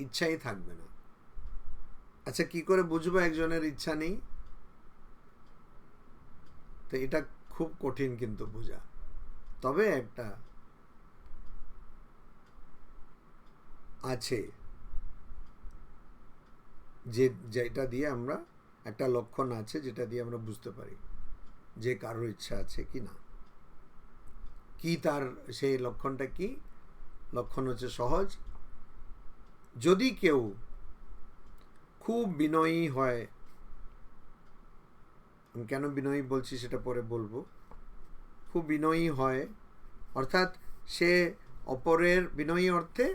ইচ্ছাই থাকবে না। আচ্ছা, কি করে বুঝবো একজনের ইচ্ছা নেই? তো এটা খুব কঠিন কিন্তু বোঝা। তবে একটা আছে যেটা দিয়ে আমরা, একটা লক্ষণ আছে যেটা দিয়ে আমরা বুঝতে পারি যে কারোর ইচ্ছা আছে কি না। কি তার সেই লক্ষণটা কি? লক্ষণ হচ্ছে সহজ। যদি কেউ খুব বিনয়ী হয়, আমি কেন বিনয়ী বলছি সেটা পরে বলবো, খুব বিনয়ী হয়, অর্থাৎ সে অপরের, বিনয়ী অর্থে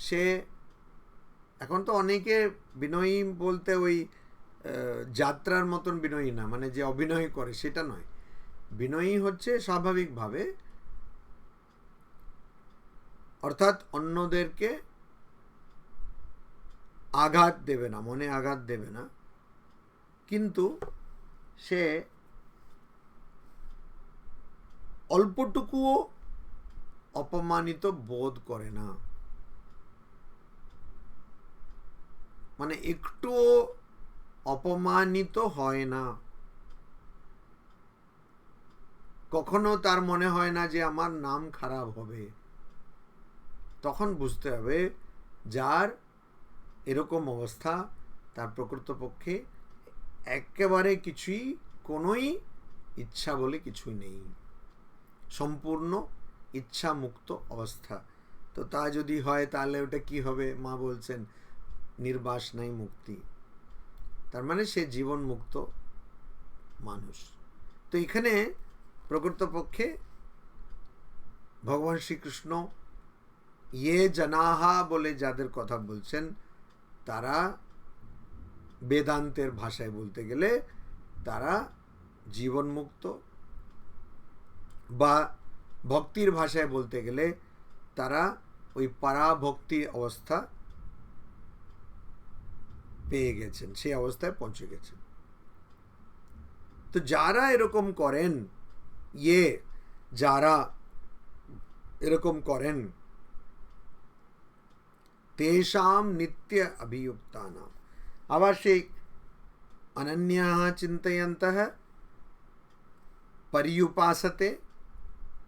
সে, এখন তো অনেকে বিনয়ী বলতে ওই যাত্রার মতন বিনয়ী না, মানে যে অভিনয় করে সেটা নয়। বিনয়ী হচ্ছে স্বাভাবিকভাবে, অর্থাৎ অন্যদেরকে আঘাত দেবে না, মনে আঘাত দেবে না, কিন্তু সে অল্পটুকুও অপমানিত বোধ করে না, মানে একটুও অপমানিত হয় না। কখনো তার মনে হয় না যে আমার নাম খারাপ হবে। তখন বুঝতে হবে যার এরকম অবস্থা, তার প্রকৃতপক্ষে একেবারে কিছুই, কোনোই ইচ্ছা বলে কিছুই নেই, সম্পূর্ণ ইচ্ছা মুক্ত অবস্থা। তো তা যদি হয় তাহলে ওটা কি হবে? মা বলছেন নির্বাস নাই মুক্তি, তার মানে সে জীবন মুক্ত মানুষ। তো এখানে প্রকৃতপক্ষে ভগবান শ্রীকৃষ্ণ ইয়ে জনাহা বলে যাদের কথা বলছেন, তারা বেদান্তের ভাষায় বলতে গেলে তারা জীবনমুক্ত, বা ভক্তির ভাষায় বলতে গেলে তারা ওই পরাভক্তির অবস্থা পেয়ে গেছেন, সেই অবস্থায় পৌঁছে গেছেন। তো যারা এরকম করেন, যারা এরকম করেন, তেষাম নিত্য অভিযুক্তানাম, আবার সেই অনন্যাঃ চিন্তয়ন্তঃ पर्युपासते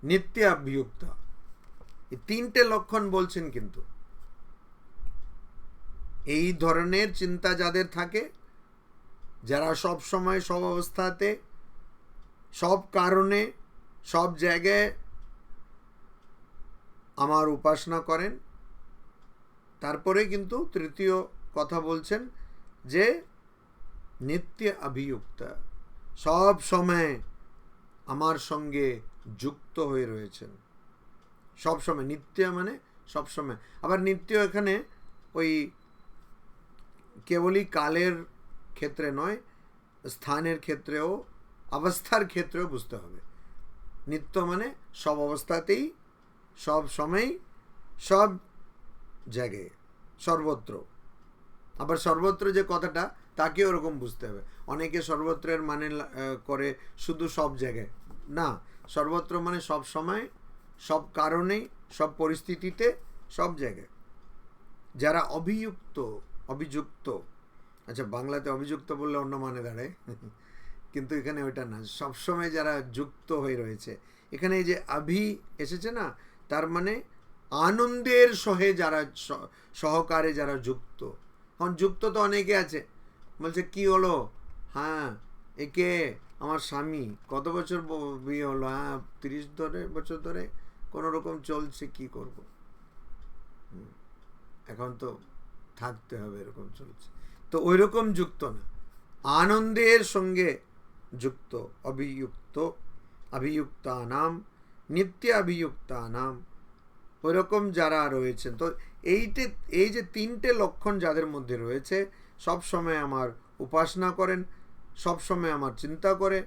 नित्य अभियुक्त, এই তিনটে লক্ষণ বলছেন। কিন্তু এই ধরনের চিন্তা যাদের থাকে, যারা সব সময় সব অবস্থাতে সব কারণে সব জায়গায় আমার উপাসনা করেন, তারপরে কিন্তু তৃতীয় কথা বলছেন যে নিত্য অভিযুক্ত, সব সময় আমার সঙ্গে যুক্ত হয়ে রয়েছেন। সব সময়, নিত্য মানে সব সময়। আবার নিত্য এখানে ওই কেবলই কালের ক্ষেত্রে নয়, স্থানের ক্ষেত্রেও, অবস্থার ক্ষেত্রেও বুঝতে হবে। নিত্য মানে সব অবস্থাতেই, সব সময়, সব জায়গায়, সর্বত্র। আবার সর্বত্র যে কথাটা, তাকে ওরকম বুঝতে হবে। অনেকে সর্বত্রের মানে করে শুধু সব জায়গায়, না। সর্বত্র মানে সব সময়, সব কারণেই, সব পরিস্থিতিতে, সব জায়গায়। যারা অভিযুক্ত, আচ্ছা বাংলাতে অভিযুক্ত বললে অন্য মানে দাঁড়ায়, কিন্তু এখানে ওইটা না। সবসময় যারা যুক্ত হয়ে রয়েছে, এখানে এই যে এসেছে না, তার মানে আনন্দের সহে যারা, সহকারে যারা যুক্ত। এখন যুক্ত তো অনেকে আছে, বলছে কি হলো, হ্যাঁ একে আমার স্বামী, কত বছর বিয়ে হলো, হ্যাঁ 30 বছর ধরে কোনো রকম চলছে, কি করব, এখন তো থাকতে হবে, এরকম চলছে। তো ওই রকম যুক্ত না, আনন্দের সঙ্গে যুক্ত, অভিযুক্তা নাম, নিত্য অভিযুক্তা নাম, ওইরকম যারা রয়েছেন। তো এই যে তিনটে লক্ষণ যাদের মধ্যে রয়েছে, সব সময় আমার উপাসনা করেন, সব সময় আমার চিন্তা করে,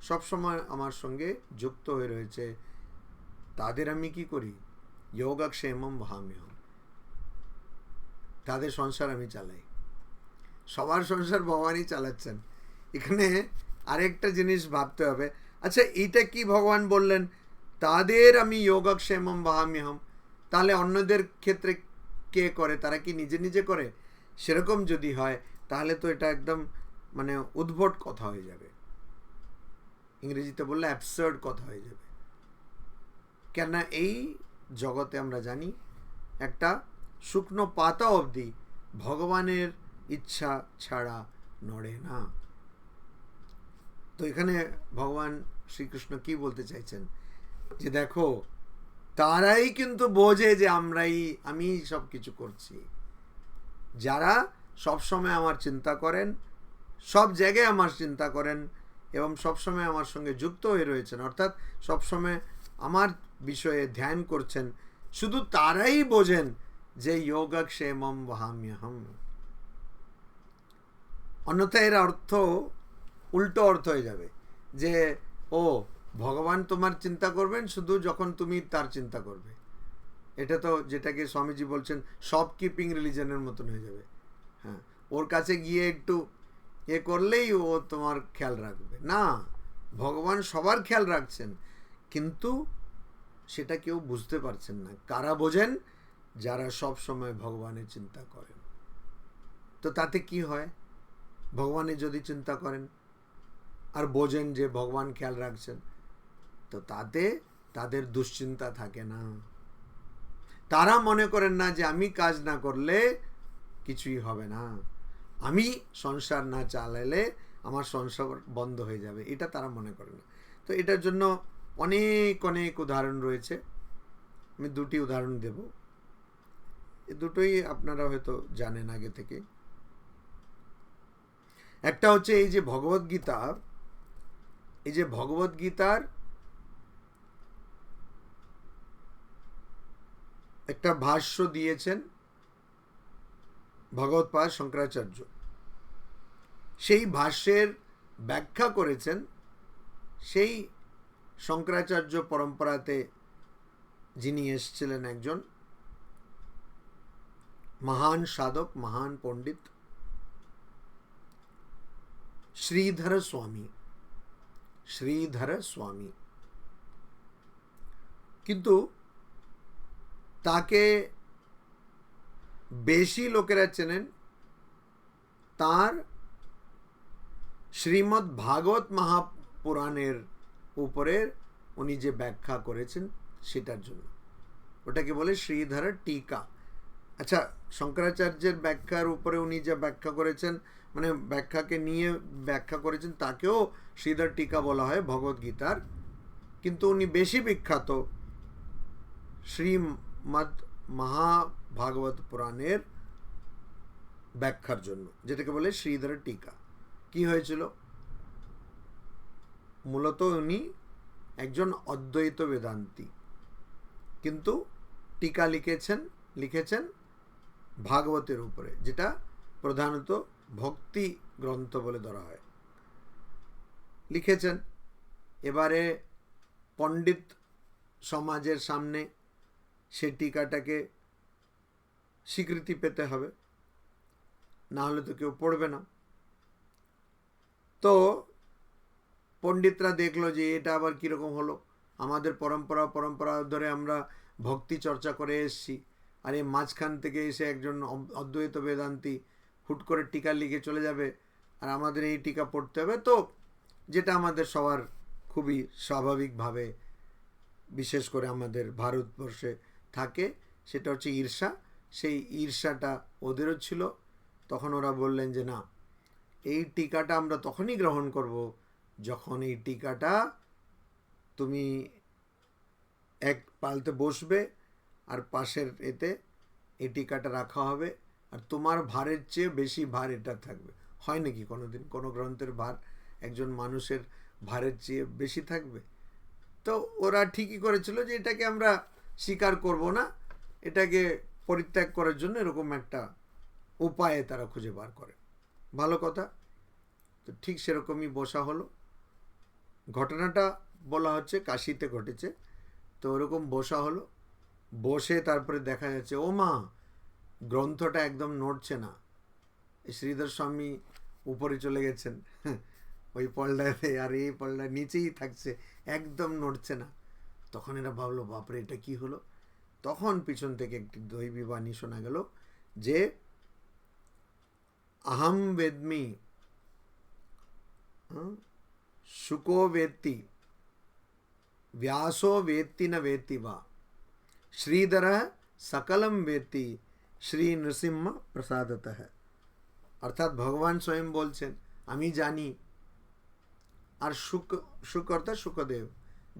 সব সময় আমার সঙ্গে যুক্ত হয়ে রয়েছে, তাদের আমি কি করি, যোগক্ষেমম ভাম্যহম, তাদের সংসার আমি চালাই। সবার সংসার ভগবানই চালাচ্ছেন। এখানে আরেকটা জিনিস ভাবতে হবে, আচ্ছা এইটা কি ভগবান বললেন, তাদের আমি যোগক্ষেমম ভাম্যহম, তাহলে অন্যদের ক্ষেত্রে কে করে, তারা কি নিজে নিজে করে? সেরকম যদি হয় তাহলে তো এটা একদম মানে উদ্ভট কথা হয়ে যাবে, ইংরেজিতে বললে অ্যাবসার্ড কথা হয়ে যাবে। কেননা এই জগতে আমরা জানি একটা শুকনো পাতা অবধি ভগবানের ইচ্ছা ছাড়া নড়ে না। তো এখানে ভগবান শ্রীকৃষ্ণ কি বলতে চাইছেন, যে দেখো তারাই কিন্তু বোঝে যে আমি সব কিছু করছি, যারা সব সময় আমার চিন্তা করেন, সব জায়গায় আমার চিন্তা করেন, এবং সব সময় আমার সঙ্গে যুক্ত হয়ে রয়েছেন, অর্থাৎ সব সময় আমার বিষয়ে ধ্যান করছেন, শুধু তারাই বোঝেন যে যোগক্ষেমম ভাম্যহম। অন্যথায় এর অর্থ উল্টো অর্থ হয়ে যাবে, যে ও ভগবান তোমার চিন্তা করবেন শুধু যখন তুমি তার চিন্তা করবে। এটা তো যেটাকে স্বামীজি বলছেন শপ কিপিং রিলিজনের মতন হয়ে যাবে। হ্যাঁ, ওর কাছে গিয়ে একটু করলেই ও তোমার খেয়াল রাখবে না। ভগবান সবার খেয়াল রাখছেন, কিন্তু সেটা কেউ বুঝতে পারছেন না। কারা বোঝেন? যারা সব সময় ভগবানের চিন্তা করেন। তো তাতে কি হয়, ভগবানের যদি চিন্তা করেন আর বোঝেন যে ভগবান খেয়াল রাখছেন, তো তাতে তাদের দুশ্চিন্তা থাকে না। তারা মনে করেন না যে আমি কাজ না করলে কিছুই হবে না, আমি সংসার না চালালে আমার সংসার বন্ধ হয়ে যাবে, এটা তারা মনে করে না। তো এটার জন্য অনেক অনেক উদাহরণ রয়েছে। আমি দুটি উদাহরণ দেব, এই দুটোই আপনারা হয়তো জানেন আগে থেকে। একটা হচ্ছে এই যে ভগবদ্গীতার একটা ভাষ্য দিয়েছেন ভগবৎপাদ শঙ্করাচার্য। সেই ভাষ্যের ব্যাখ্যা করেছেন সেই শঙ্করাচার্য পরম্পরাতে যিনি এসেছিলেন, একজন মহান সাধক, মহান পণ্ডিত, শ্রীধর স্বামী। কিন্তু তাকে বেশি লোকেরা চেনেন তার শ্রীমদ্ ভাগবত মহাপুরাণের উপরে উনি যে ব্যাখ্যা করেছেন সেটার জন্য। ওটাকে বলে শ্রীধর টিকা। আচ্ছা, শঙ্করাচার্যের ব্যাখ্যার উপরে উনি যা ব্যাখ্যা করেছেন, মানে ব্যাখ্যাকে নিয়ে ব্যাখ্যা করেছেন, তাকেও শ্রীধর টিকা বলা হয় ভগবদ্গীতার। কিন্তু উনি বেশি বিখ্যাত শ্রীমদ্ মহাভাগবত পুরাণের ব্যাখ্যার জন্য, যেটাকে বলে শ্রীধর টিকা। কি হয়েছিল? মূলত উনি একজন অদ্বৈত বেদান্তি, কিন্তু টিকা লিখেছেন ভাগবতের উপরে, যেটা প্রধানত ভক্তি গ্রন্থ বলে ধরা হয়। লিখেছেন, এবারে পণ্ডিত সমাজের সামনে সে টিকাটাকে স্বীকৃতি পেতে হবে, না হলে তো কেউ পড়বে না। তো পণ্ডিতরা দেখলো যে এটা আবার কীরকম হলো, আমাদের পরম্পরা ধরে আমরা ভক্তি চর্চা করে এসেছি, আর এই মাঝখান থেকে এসে একজন অদ্বৈত বেদান্তি হুট করে টিকা লিখে চলে যাবে, আর আমাদের এই টিকা পড়তে হবে। তো যেটা আমাদের সবার খুবই স্বাভাবিকভাবে, বিশেষ করে আমাদের ভারতবর্ষে থাকে, সেটা হচ্ছে ঈর্ষা। সেই ঈর্ষাটা ওদেরও ছিল। তখন ওরা বললেন যে না, এই টিকাটা আমরা তখনই গ্রহণ করব যখন এই টিকাটা তুমি এক পালতে বসবে আর পাশের এতে এই টিকাটা রাখা হবে, আর তোমার ভারের চেয়ে বেশি ভার এটা থাকবে। হয় নাকি কোনোদিন কোনো গ্রন্থের ভার একজন মানুষের ভারের চেয়ে বেশি থাকবে? তো ওরা ঠিকই করেছিল যে এটাকে আমরা স্বীকার করব না, এটাকে পরিত্যাগ করার জন্য এরকম একটা উপায় তারা খুঁজে বার করে। ভালো কথা। তো ঠিক সেরকমই বসা হলো। ঘটনাটা বলা হচ্ছে কাশিতে ঘটেছে। তো ওরকম বসা হলো, বসে তারপরে দেখা যাচ্ছে ও মা, গ্রন্থটা একদম নড়ছে না। শ্রীধর স্বামী উপরে চলে গেছেন ওই পল্লাতে, আর এই পল্লা নিচেই থাকছে, একদম নড়ছে না। তখন এরা ভাবলো, বাপরে এটা কি হলো? তখন পিছন থেকে একটি দৈবী বাণী শোনা গেল যে अहम वेद्मि शुको वेत्ति व्यासो वेत्ति न वेत्ति वा श्रीधरः सकलम वेत्ति श्री नृसिंह प्रसादतः। अर्थात भगवान स्वयं बोलছেন আমি জানি, আর শুক অর্থাৎ শুকদেব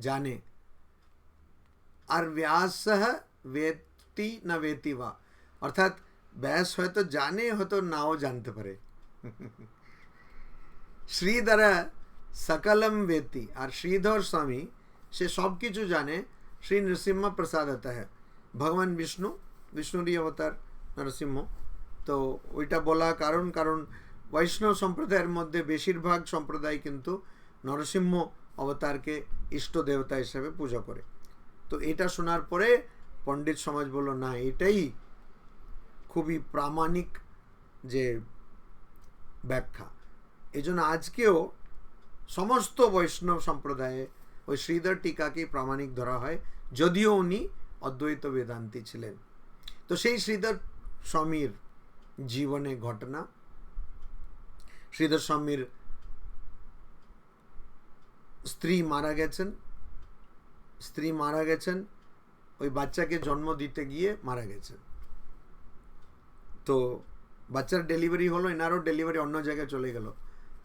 জানে, আর व्यास वेत्ति न वेत्ति वा অর্থাৎ ব্যাস হয়তো জানে, হয়তো নাও জানতে পারে। শ্রীধরা সকলম বেতি, আর শ্রীধর স্বামী সে সব কিছু জানে। শ্রী নৃসিংহ প্রসাদত হ্যাঁ, ভগবান বিষ্ণুরই অবতার নরসিংহ। তো ওইটা বলা কারণ বৈষ্ণব সম্প্রদায়ের মধ্যে বেশিরভাগ সম্প্রদায় কিন্তু নরসিংহ অবতারকে ইষ্ট দেবতা হিসেবে পূজা করে। তো এটা শোনার পরে পণ্ডিত সমাজ বলল, না, এটাই খুবই প্রামাণিক যে ব্যাখ্যা। এই জন্য আজকেও সমস্ত বৈষ্ণব সম্প্রদায়ে ওই শ্রীধর টিকাকেই প্রামাণিক ধরা হয়, যদিও উনি অদ্বৈত বেদান্তি ছিলেন। তো সেই শ্রীধর স্বামীর জীবনে ঘটনা, শ্রীধর স্বামীর স্ত্রী মারা গেছেন, ওই বাচ্চাকে জন্ম দিতে গিয়ে মারা গেছেন। তো বাচ্চার ডেলিভারি হলো, এনারও ডেলিভারি অন্য জায়গায় চলে গেল।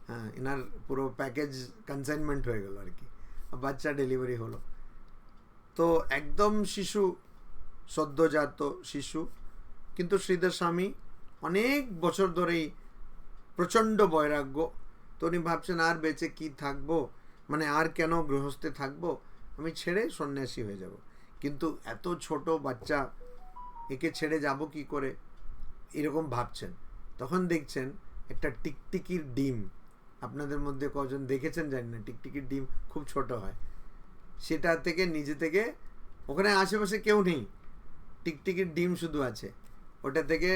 হ্যাঁ, এনার পুরো প্যাকেজ কনসাইনমেন্ট হয়ে গেল আর কি। বাচ্চা ডেলিভারি হলো, তো একদম শিশু, সদ্যজাত শিশু। কিন্তু শ্রীধর স্বামী অনেক বছর ধরেই প্রচণ্ড বৈরাগ্য। তো উনি ভাবছেন আর বেঁচে কি থাকবো, মানে আর কেন গৃহস্থে থাকবো, আমি ছেড়ে সন্ন্যাসী হয়ে যাব। কিন্তু এত ছোট বাচ্চা, একে ছেড়ে যাব কি করে, এরকম ভাবছেন। তখন দেখছেন একটা টিকটিকির ডিম, আপনাদের মধ্যে কজন দেখেছেন জানি না, টিকটিকির ডিম খুব ছোট হয়, সেটা থেকে নিজে থেকে, ওখানে আশেপাশে কেউ নেই, টিকটিকির ডিম শুধু আছে, ওটা থেকে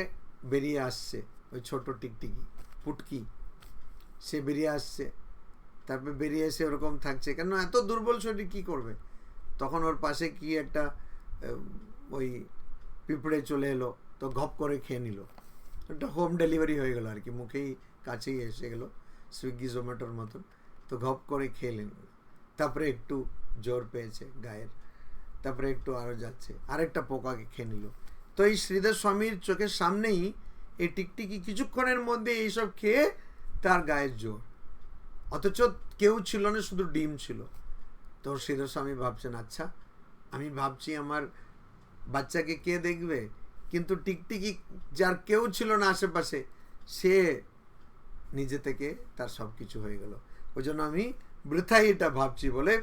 বেরিয়ে আসছে ওই ছোট টিকটিকি পুটকি, সে বেরিয়ে আসছে। তারপর বেরিয়ে এসে ওরকম থাকছে, কেন এত দুর্বল শরীর কী করবে। তখন ওর পাশে কি একটা ওই পিঁপড়ে চলে এলো, তো ঘপ করে খেয়ে নিল। একটা হোম ডেলিভারি হয়ে গেল আর কি, মুখেই কাছেই এসে গেল, সুইগি জোম্যাটোর মতন। তো ঘপ করে খেয়ে নিল। তারপরে একটু জোর পেয়েছে গায়ের, তারপরে একটু আরও যাচ্ছে, আরেকটা পোকাকে খেয়ে নিল। তো এই শ্রীধর স্বামীর চোখের সামনেই এই টিকটিকি কিছুক্ষণের মধ্যে এইসব খেয়ে তার গায়ের জোর, অথচ কেউ ছিল না, শুধু ডিম ছিল। তো শ্রীধর স্বামী ভাবছেন, আচ্ছা আমি ভাবছি আমার বাচ্চাকে কে দেখবে, কিন্তু টিকটিকি যার কেউ ছিল না আশেপাশে, সে নিজে থেকে তার সব কিছু হয়ে গেল। ওই জন্য আমি বৃথাই এটা ভাবছি বলে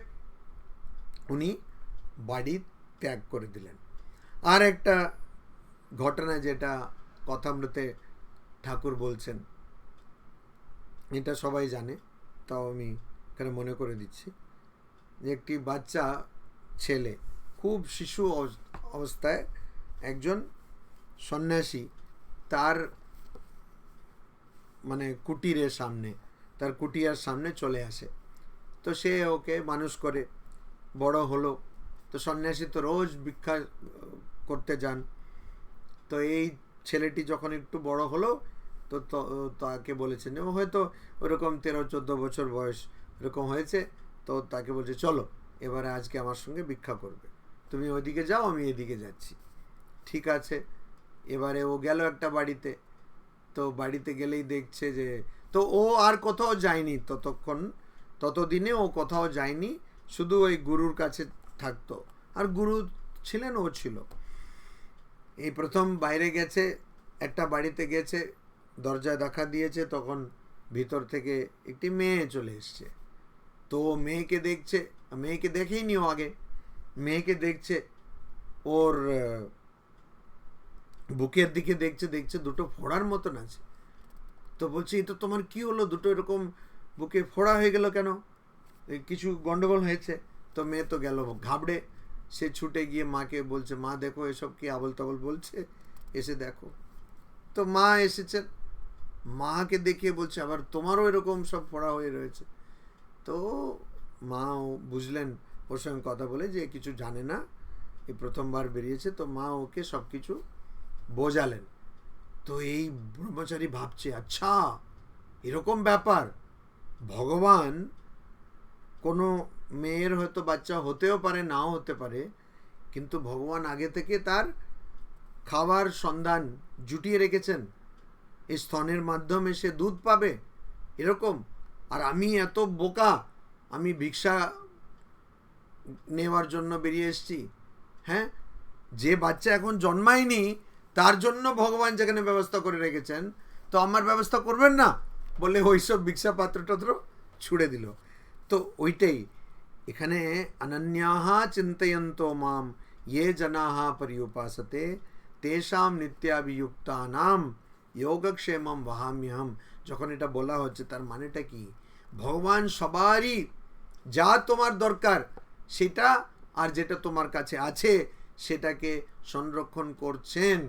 উনি বাড়ি ত্যাগ করে দিলেন। আর একটা ঘটনা যেটা কথামৃতে ঠাকুর বলছেন, এটা সবাই জানে, তাও আমি এখানে মনে করে দিচ্ছি, যে একটি বাচ্চা ছেলে খুব শিশু অবস্থায় একজন সন্ন্যাসী তার মানে কুটিরের সামনে, তার কুটিয়ার সামনে চলে আসে। তো সে ওকে মানুষ করে, বড় হলো। তো সন্ন্যাসী তো রোজ ভিক্ষা করতে যান। তো এই ছেলেটি যখন একটু বড় হলো, তো তাকে বলেছেন, ও হয়তো ওরকম 13-14 বছর বয়স এরকম হয়েছে। তো তাকে বলছে, চলো এবারে আজকে আমার সঙ্গে ভিক্ষা করবে, তুমি ওইদিকে যাও, আমি এদিকে যাচ্ছি। ঠিক আছে। এবারে ও গেল একটা বাড়িতে। তো বাড়িতে গেলেই দেখছে যে, তো ও আর কোথাও যায়নি ততদিনে ও কোথাও যায়নি, শুধু ওই গুরুর কাছে থাকতো। আর গুরু ছিলেন, ও ছিল। এই প্রথম বাইরে গেছে, একটা বাড়িতে গেছে, দরজায় দেখা দিয়েছে, তখন ভিতর থেকে একটি মেয়ে চলে এসছে। তো মেয়েকে দেখছে, মেয়েকে দেখেইনি ও আগে, মেয়েকে দেখছে, ওর বুকের দিকে দেখছে, দেখছে দুটো ফোড়ার মতন আছে। তো বলছি, তো তোমার কি হলো, দুটো এরকম বুকে ফোড়া হয়ে গেল কেন, কিছু গন্ডগোল হয়েছে? তো মেয়ে তো গেল ঘাবড়ে, সে ছুটে গিয়ে মাকে বলছে, মা দেখো এসব কি আবল তাবল বলছে, এসে দেখো। তো মা এসেছেন, মাকে দেখিয়ে বলছে, আবার তোমারও এরকম সব ফোড়া হয়ে রয়েছে। তো মা বুঝলেন ওর সঙ্গে কথা বলে যে কিছু জানে না, এই প্রথমবার বেরিয়েছে। তো মা ওকে সব কিছু বোঝালেন। তো এই ব্রহ্মচারী ভাবছে, আচ্ছা এরকম ব্যাপার, ভগবান কোনো মেয়ের হয়তো বাচ্চা হতেও পারে, নাও হতে পারে, কিন্তু ভগবান আগে থেকে তার খাবার সন্ধান জুটিয়ে রেখেছেন, এই স্তনের মাধ্যমে সে দুধ পাবে, এরকম। আর আমি এত বোকা, আমি ভিক্ষা নেওয়ার জন্য বেরিয়ে এসেছি। হ্যাঁ, যে বাচ্চা এখন জন্মায়নি তার জন্য ভগবান যেখানে ব্যবস্থা করে রেখেছেন, তো আমার ব্যবস্থা করবেন না বলে ওইসব ভিক্ষা পাত্র ছুড়ে দিল। তো ওইটাই এখানে, অনন্যাহা চিন্তয়ন্ত মাম ये जनाः पर्युपासते तेषां नित्याभियुक्तानां योगक्षेमं वहाम्यहम्। যখন এটা বলা হচ্ছে তার মানেটা কি, ভগবান সবারই যা তোমার দরকার সেটা, আর যেটা তোমার কাছে আছে সেটাকে সংরক্ষণ করছেন,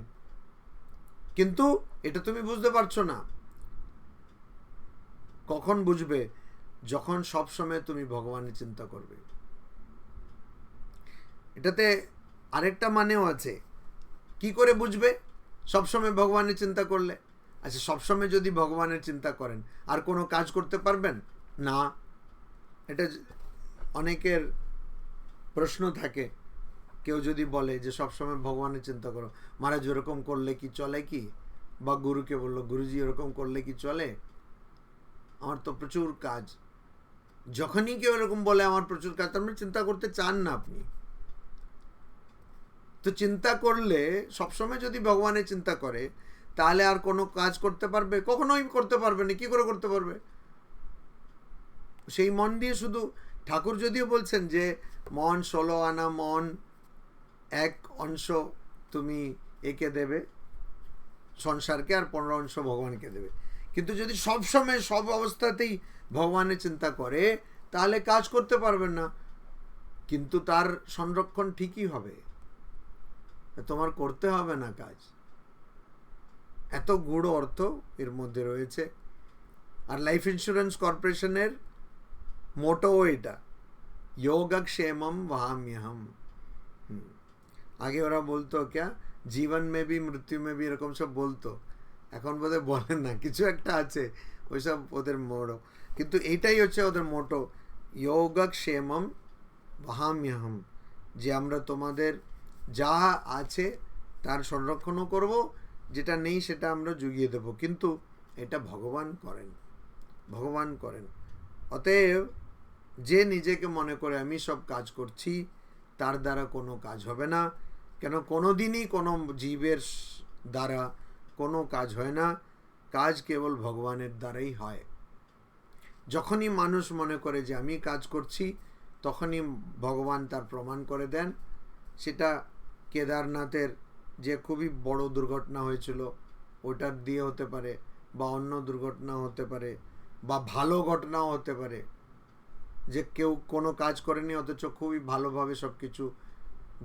কিন্তু এটা তুমি বুঝতে পারছো না। কখন বুঝবে? যখন সব সময় তুমি ভগবানের চিন্তা করবে। এটাতে আরেকটা মানেও আছে। কি করে বুঝবে? সবসময় ভগবানের চিন্তা করলে। আচ্ছা, সবসময় যদি ভগবানের চিন্তা করেন আর কোনো কাজ করতে পারবেন না? এটা অনেকের প্রশ্ন থাকে। কেউ যদি বলে যে সবসময় ভগবানের চিন্তা করো, মহারাজ ওরকম করলে কি চলে কি? বা গুরুকে বললো, গুরুজি ওরকম করলে কি চলে? আমার তো প্রচুর কাজ। যখনই কেউ এরকম বলে আমার প্রচুর কাজ, তার মানে চিন্তা করতে চান না আপনি। তো চিন্তা করলে, সবসময় যদি ভগবানের চিন্তা করে, তাহলে আর কোনো কাজ করতে পারবে? কখনোই করতে পারবে না। কি করে করতে পারবে? সেই মন দিয়ে শুধু, ঠাকুর যদিও বলছেন যে মন 16 আনা মন, এক অংশ তুমি একে দেবে সংসারকে, আর 15 অংশ ভগবানকে দেবে। কিন্তু যদি সবসময় সব অবস্থাতেই ভগবানের চিন্তা করে, তাহলে কাজ করতে পারবেন না, কিন্তু তার সংরক্ষণ ঠিকই হবে, তোমার করতে হবে না কাজ। এত গূঢ় অর্থ এর মধ্যে রয়েছে। আর লাইফ ইন্স্যুরেন্স কর্পোরেশনের মোটো এটা, योगक्षेमम वहाम्यहम। আগে ওরা বলতো ক্যা, জীবন মে ভি মৃত্যু মে ভি, এরকম সব বলতো। এখন বোধহয় বলেন না, কিছু একটা আছে ওইসব ওদের মোটো, কিন্তু এইটাই হচ্ছে ওদের মোটো, योगक्षेमम वहाम्यहम। যে আমরা তোমাদের যা আছে তার সংরক্ষণও করব, যেটা নেই সেটা আমরা জুগিয়ে দেব, কিন্তু এটা ভগবান করেন, ভগবান করেন। অতএব যে নিজেকে মনে করে আমি সব কাজ করছি, তার দ্বারা কোনো কাজ হবে না। কেন, কোনো দিনই কোনো জীবের দ্বারা কোনো কাজ হয় না, কাজ কেবল ভগবানের দ্বারাই হয়। যখনই মানুষ মনে করে যে আমি কাজ করছি, তখনই ভগবান তার প্রমাণ করে দেন। সেটা কেদারনাথের যে খুবই বড় দুর্ঘটনা হয়েছিল ওটার দিয়ে হতে পারে, বা অন্য দুর্ঘটনা হতে পারে, বা ভালো ঘটনাও হতে পারে, যে কেউ কোনো কাজ করেনি অথচ খুবই ভালোভাবে সব কিছু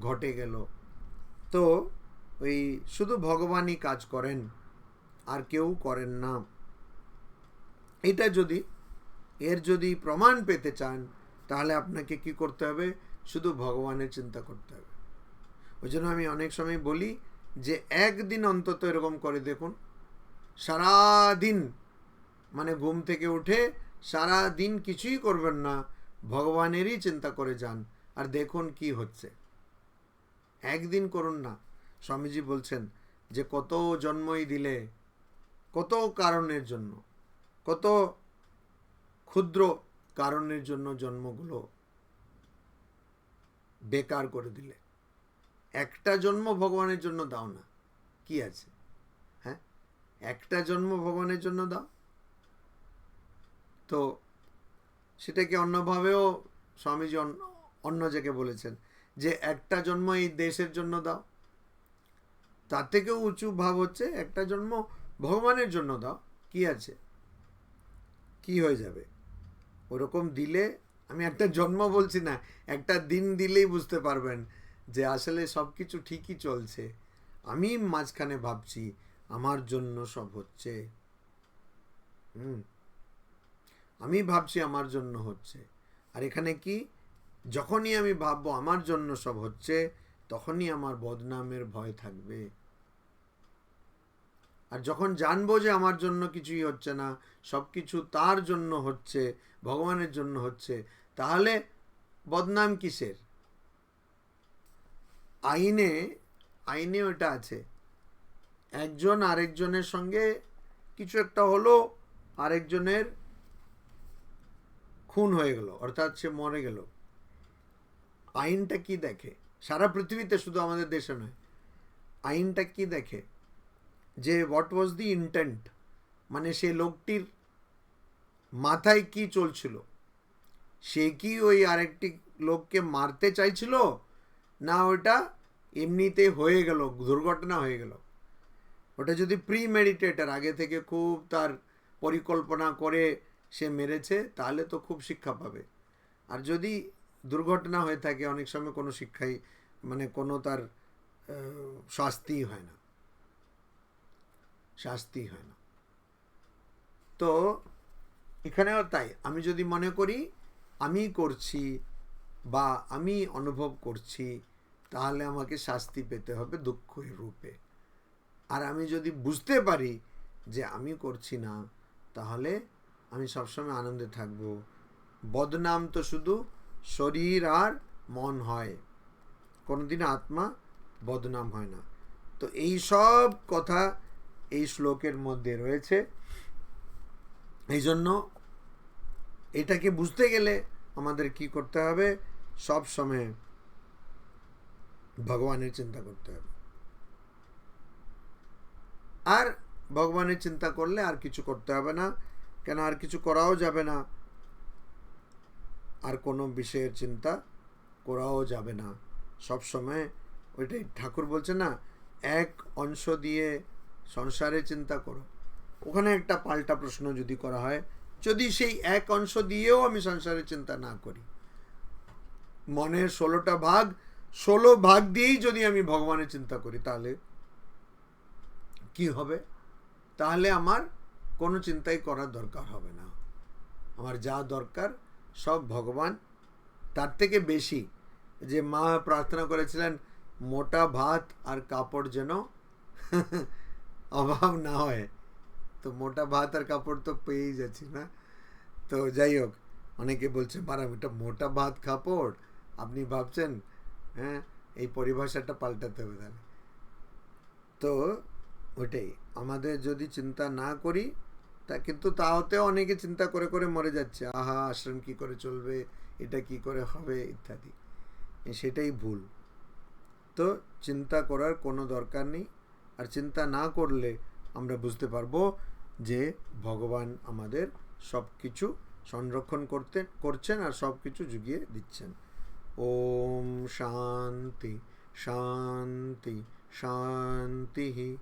ঘটে গেল। তো ওই শুধু ভগবানই কাজ করেন, আর কেউ করেন না। এটা যদি প্রমাণ পেতে চান, তাহলে আপনাকে কি করতে হবে? শুধু ভগবানের চিন্তা করতে হবে। ওই জন্য আমি অনেক সময় বলি যে একদিন অন্তত এরকম করে দেখুন, সারাদিন মানে ঘুম থেকে উঠে সারা দিন কিছুই করবেন না, ভগবানেরই চিন্তা করে যান, আর দেখুন কি হচ্ছে। একদিন করুন না। স্বামীজি বলছেন যে কত জন্মই দিলে, কত কারণের জন্য, কত ক্ষুদ্র কারণের জন্য জন্মগুলো বেকার করে দিলে, একটা জন্ম ভগবানের জন্য দাও না, কি আছে? হ্যাঁ, একটা জন্ম ভগবানের জন্য দাও। তো সেটাকে অন্যভাবেও স্বামীজি অন্য জায়গায় বলেছেন যে একটা জন্ম এই দেশের জন্য দাও। তার থেকেও উঁচু ভাব হচ্ছে একটা জন্ম ভগবানের জন্য দাও, কি আছে, কি হয়ে যাবে? ওরকম দিলে, আমি একটা জন্ম বলছি না, একটা দিন দিলেই বুঝতে পারবেন যে আসলে সব কিছু ঠিকই চলছে, আমি মাঝখানে ভাবছি আমার জন্য সব হচ্ছে। আমি ভাবছি আমার জন্য হচ্ছে, আর এখানে কি, যখনই আমি ভাববো আমার জন্য সব হচ্ছে, তখনই আমার বদনামের ভয় থাকবে। আর যখন জানবো যে আমার জন্য কিছুই হচ্ছে না, সব কিছু তার জন্য হচ্ছে, ভগবানের জন্য হচ্ছে, তাহলে বদনাম কিসের? আইনে ওটা আছে, একজন আরেকজনের সঙ্গে কিছু একটা হলো, আরেকজনের খুন হয়ে গেল, অর্থাৎ সে মরে গেল, আইনটা কি দেখে? সারা পৃথিবীতে, শুধু আমাদের দেশে নয়, আইনটা কি দেখে? যে হোয়াট ওয়াজ দি ইন্টেন্ট, মানে সে লোকটির মাথায় কি চলছিল, সে কি ওই আরেকটি লোককে মারতে চাইছিল, না ওটা এমনিতে হয়ে গেল, দুর্ঘটনা হয়ে গেল? ওটা যদি প্রিমেডিটেটেড, আগে থেকে খুব তার পরিকল্পনা করে সে মেরেছে, তাহলে তো খুব শিক্ষা পাবে। আর যদি দুর্ঘটনা হয়ে থাকে, অনেক সময় কোনো শিক্ষাই, মানে কোনো তার শাস্তি হয় না, শাস্তি হয় না। তো এখানেও তাই, আমি যদি মনে করি আমি করছি বা আমি অনুভব করছি, তাহলে আমাকে শাস্তি পেতে হবে দুঃখের রূপে। আর আমি যদি বুঝতে পারি যে আমি করছি না, তাহলে আমি সবসময় আনন্দে থাকব। বদনাম তো শুধু শরীর আর মন হয়, কোনোদিন আত্মা বদনাম হয় না। তো এই সব কথা এই শ্লোকের মধ্যে রয়েছে। এই জন্য এটাকে বুঝতে গেলে আমাদের কি করতে হবে? সব সময় ভগবানের চিন্তা করতে হবে। আর ভগবানের চিন্তা করলে আর কিছু করতে হবে না, কেন আর কিছু করাও যাবে না, আর কোনো বিষয়ের চিন্তা করাও যাবে না। সব সময় ওইটাই ঠাকুর বলছে না, এক অংশ দিয়ে সংসারের চিন্তা করো। ওখানে একটা পাল্টা প্রশ্ন যদি করা হয়, যদি সেই এক অংশ দিয়েও আমি সংসারের চিন্তা না করি, মনের 16টা ভাগ, 16 ভাগ দিয়েই যদি আমি ভগবানের চিন্তা করি, তাহলে কি হবে? তাহলে আমার কোনো চিন্তাই করার দরকার হবে না। আমার যা দরকার সব ভগবান, তার থেকে বেশি। যে মা প্রার্থনা করেছিলেন, মোটা ভাত আর কাপড় যেন অভাব না হয়, তো মোটা ভাত আর কাপড় তো পেয়েই যাচ্ছি না। তো যাই হোক, অনেকে বলছে, মারাম এটা মোটা ভাত কাপড়, আপনি ভাবছেন হ্যাঁ, এই পরিভাষাটা পাল্টাতে হবে তাহলে। তো ওইটাই, আমাদের যদি চিন্তা না করি, তা কিন্তু তাওতেও অনেকে চিন্তা করে করে মরে যাচ্ছে, আহা আশ্রম কি করে চলবে, এটা কি করে হবে ইত্যাদি। সেটাই ভুল। তো চিন্তা করার কোনো দরকার নেই। আর চিন্তা না করলে আমরা বুঝতে পারবো যে ভগবান আমাদের সব কিছু সংরক্ষণ করছেন আর সব কিছু জুগিয়ে দিচ্ছেন। ওম শান্তি শান্তি শান্তি।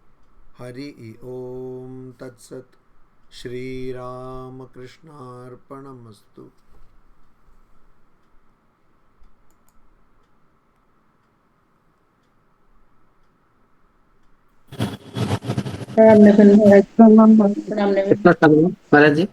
হরি ওম তৎসৎ। শ্রীরামকৃষ্ণার্পণমস্তু। राम ने फिल्म राम ने महाराज जी।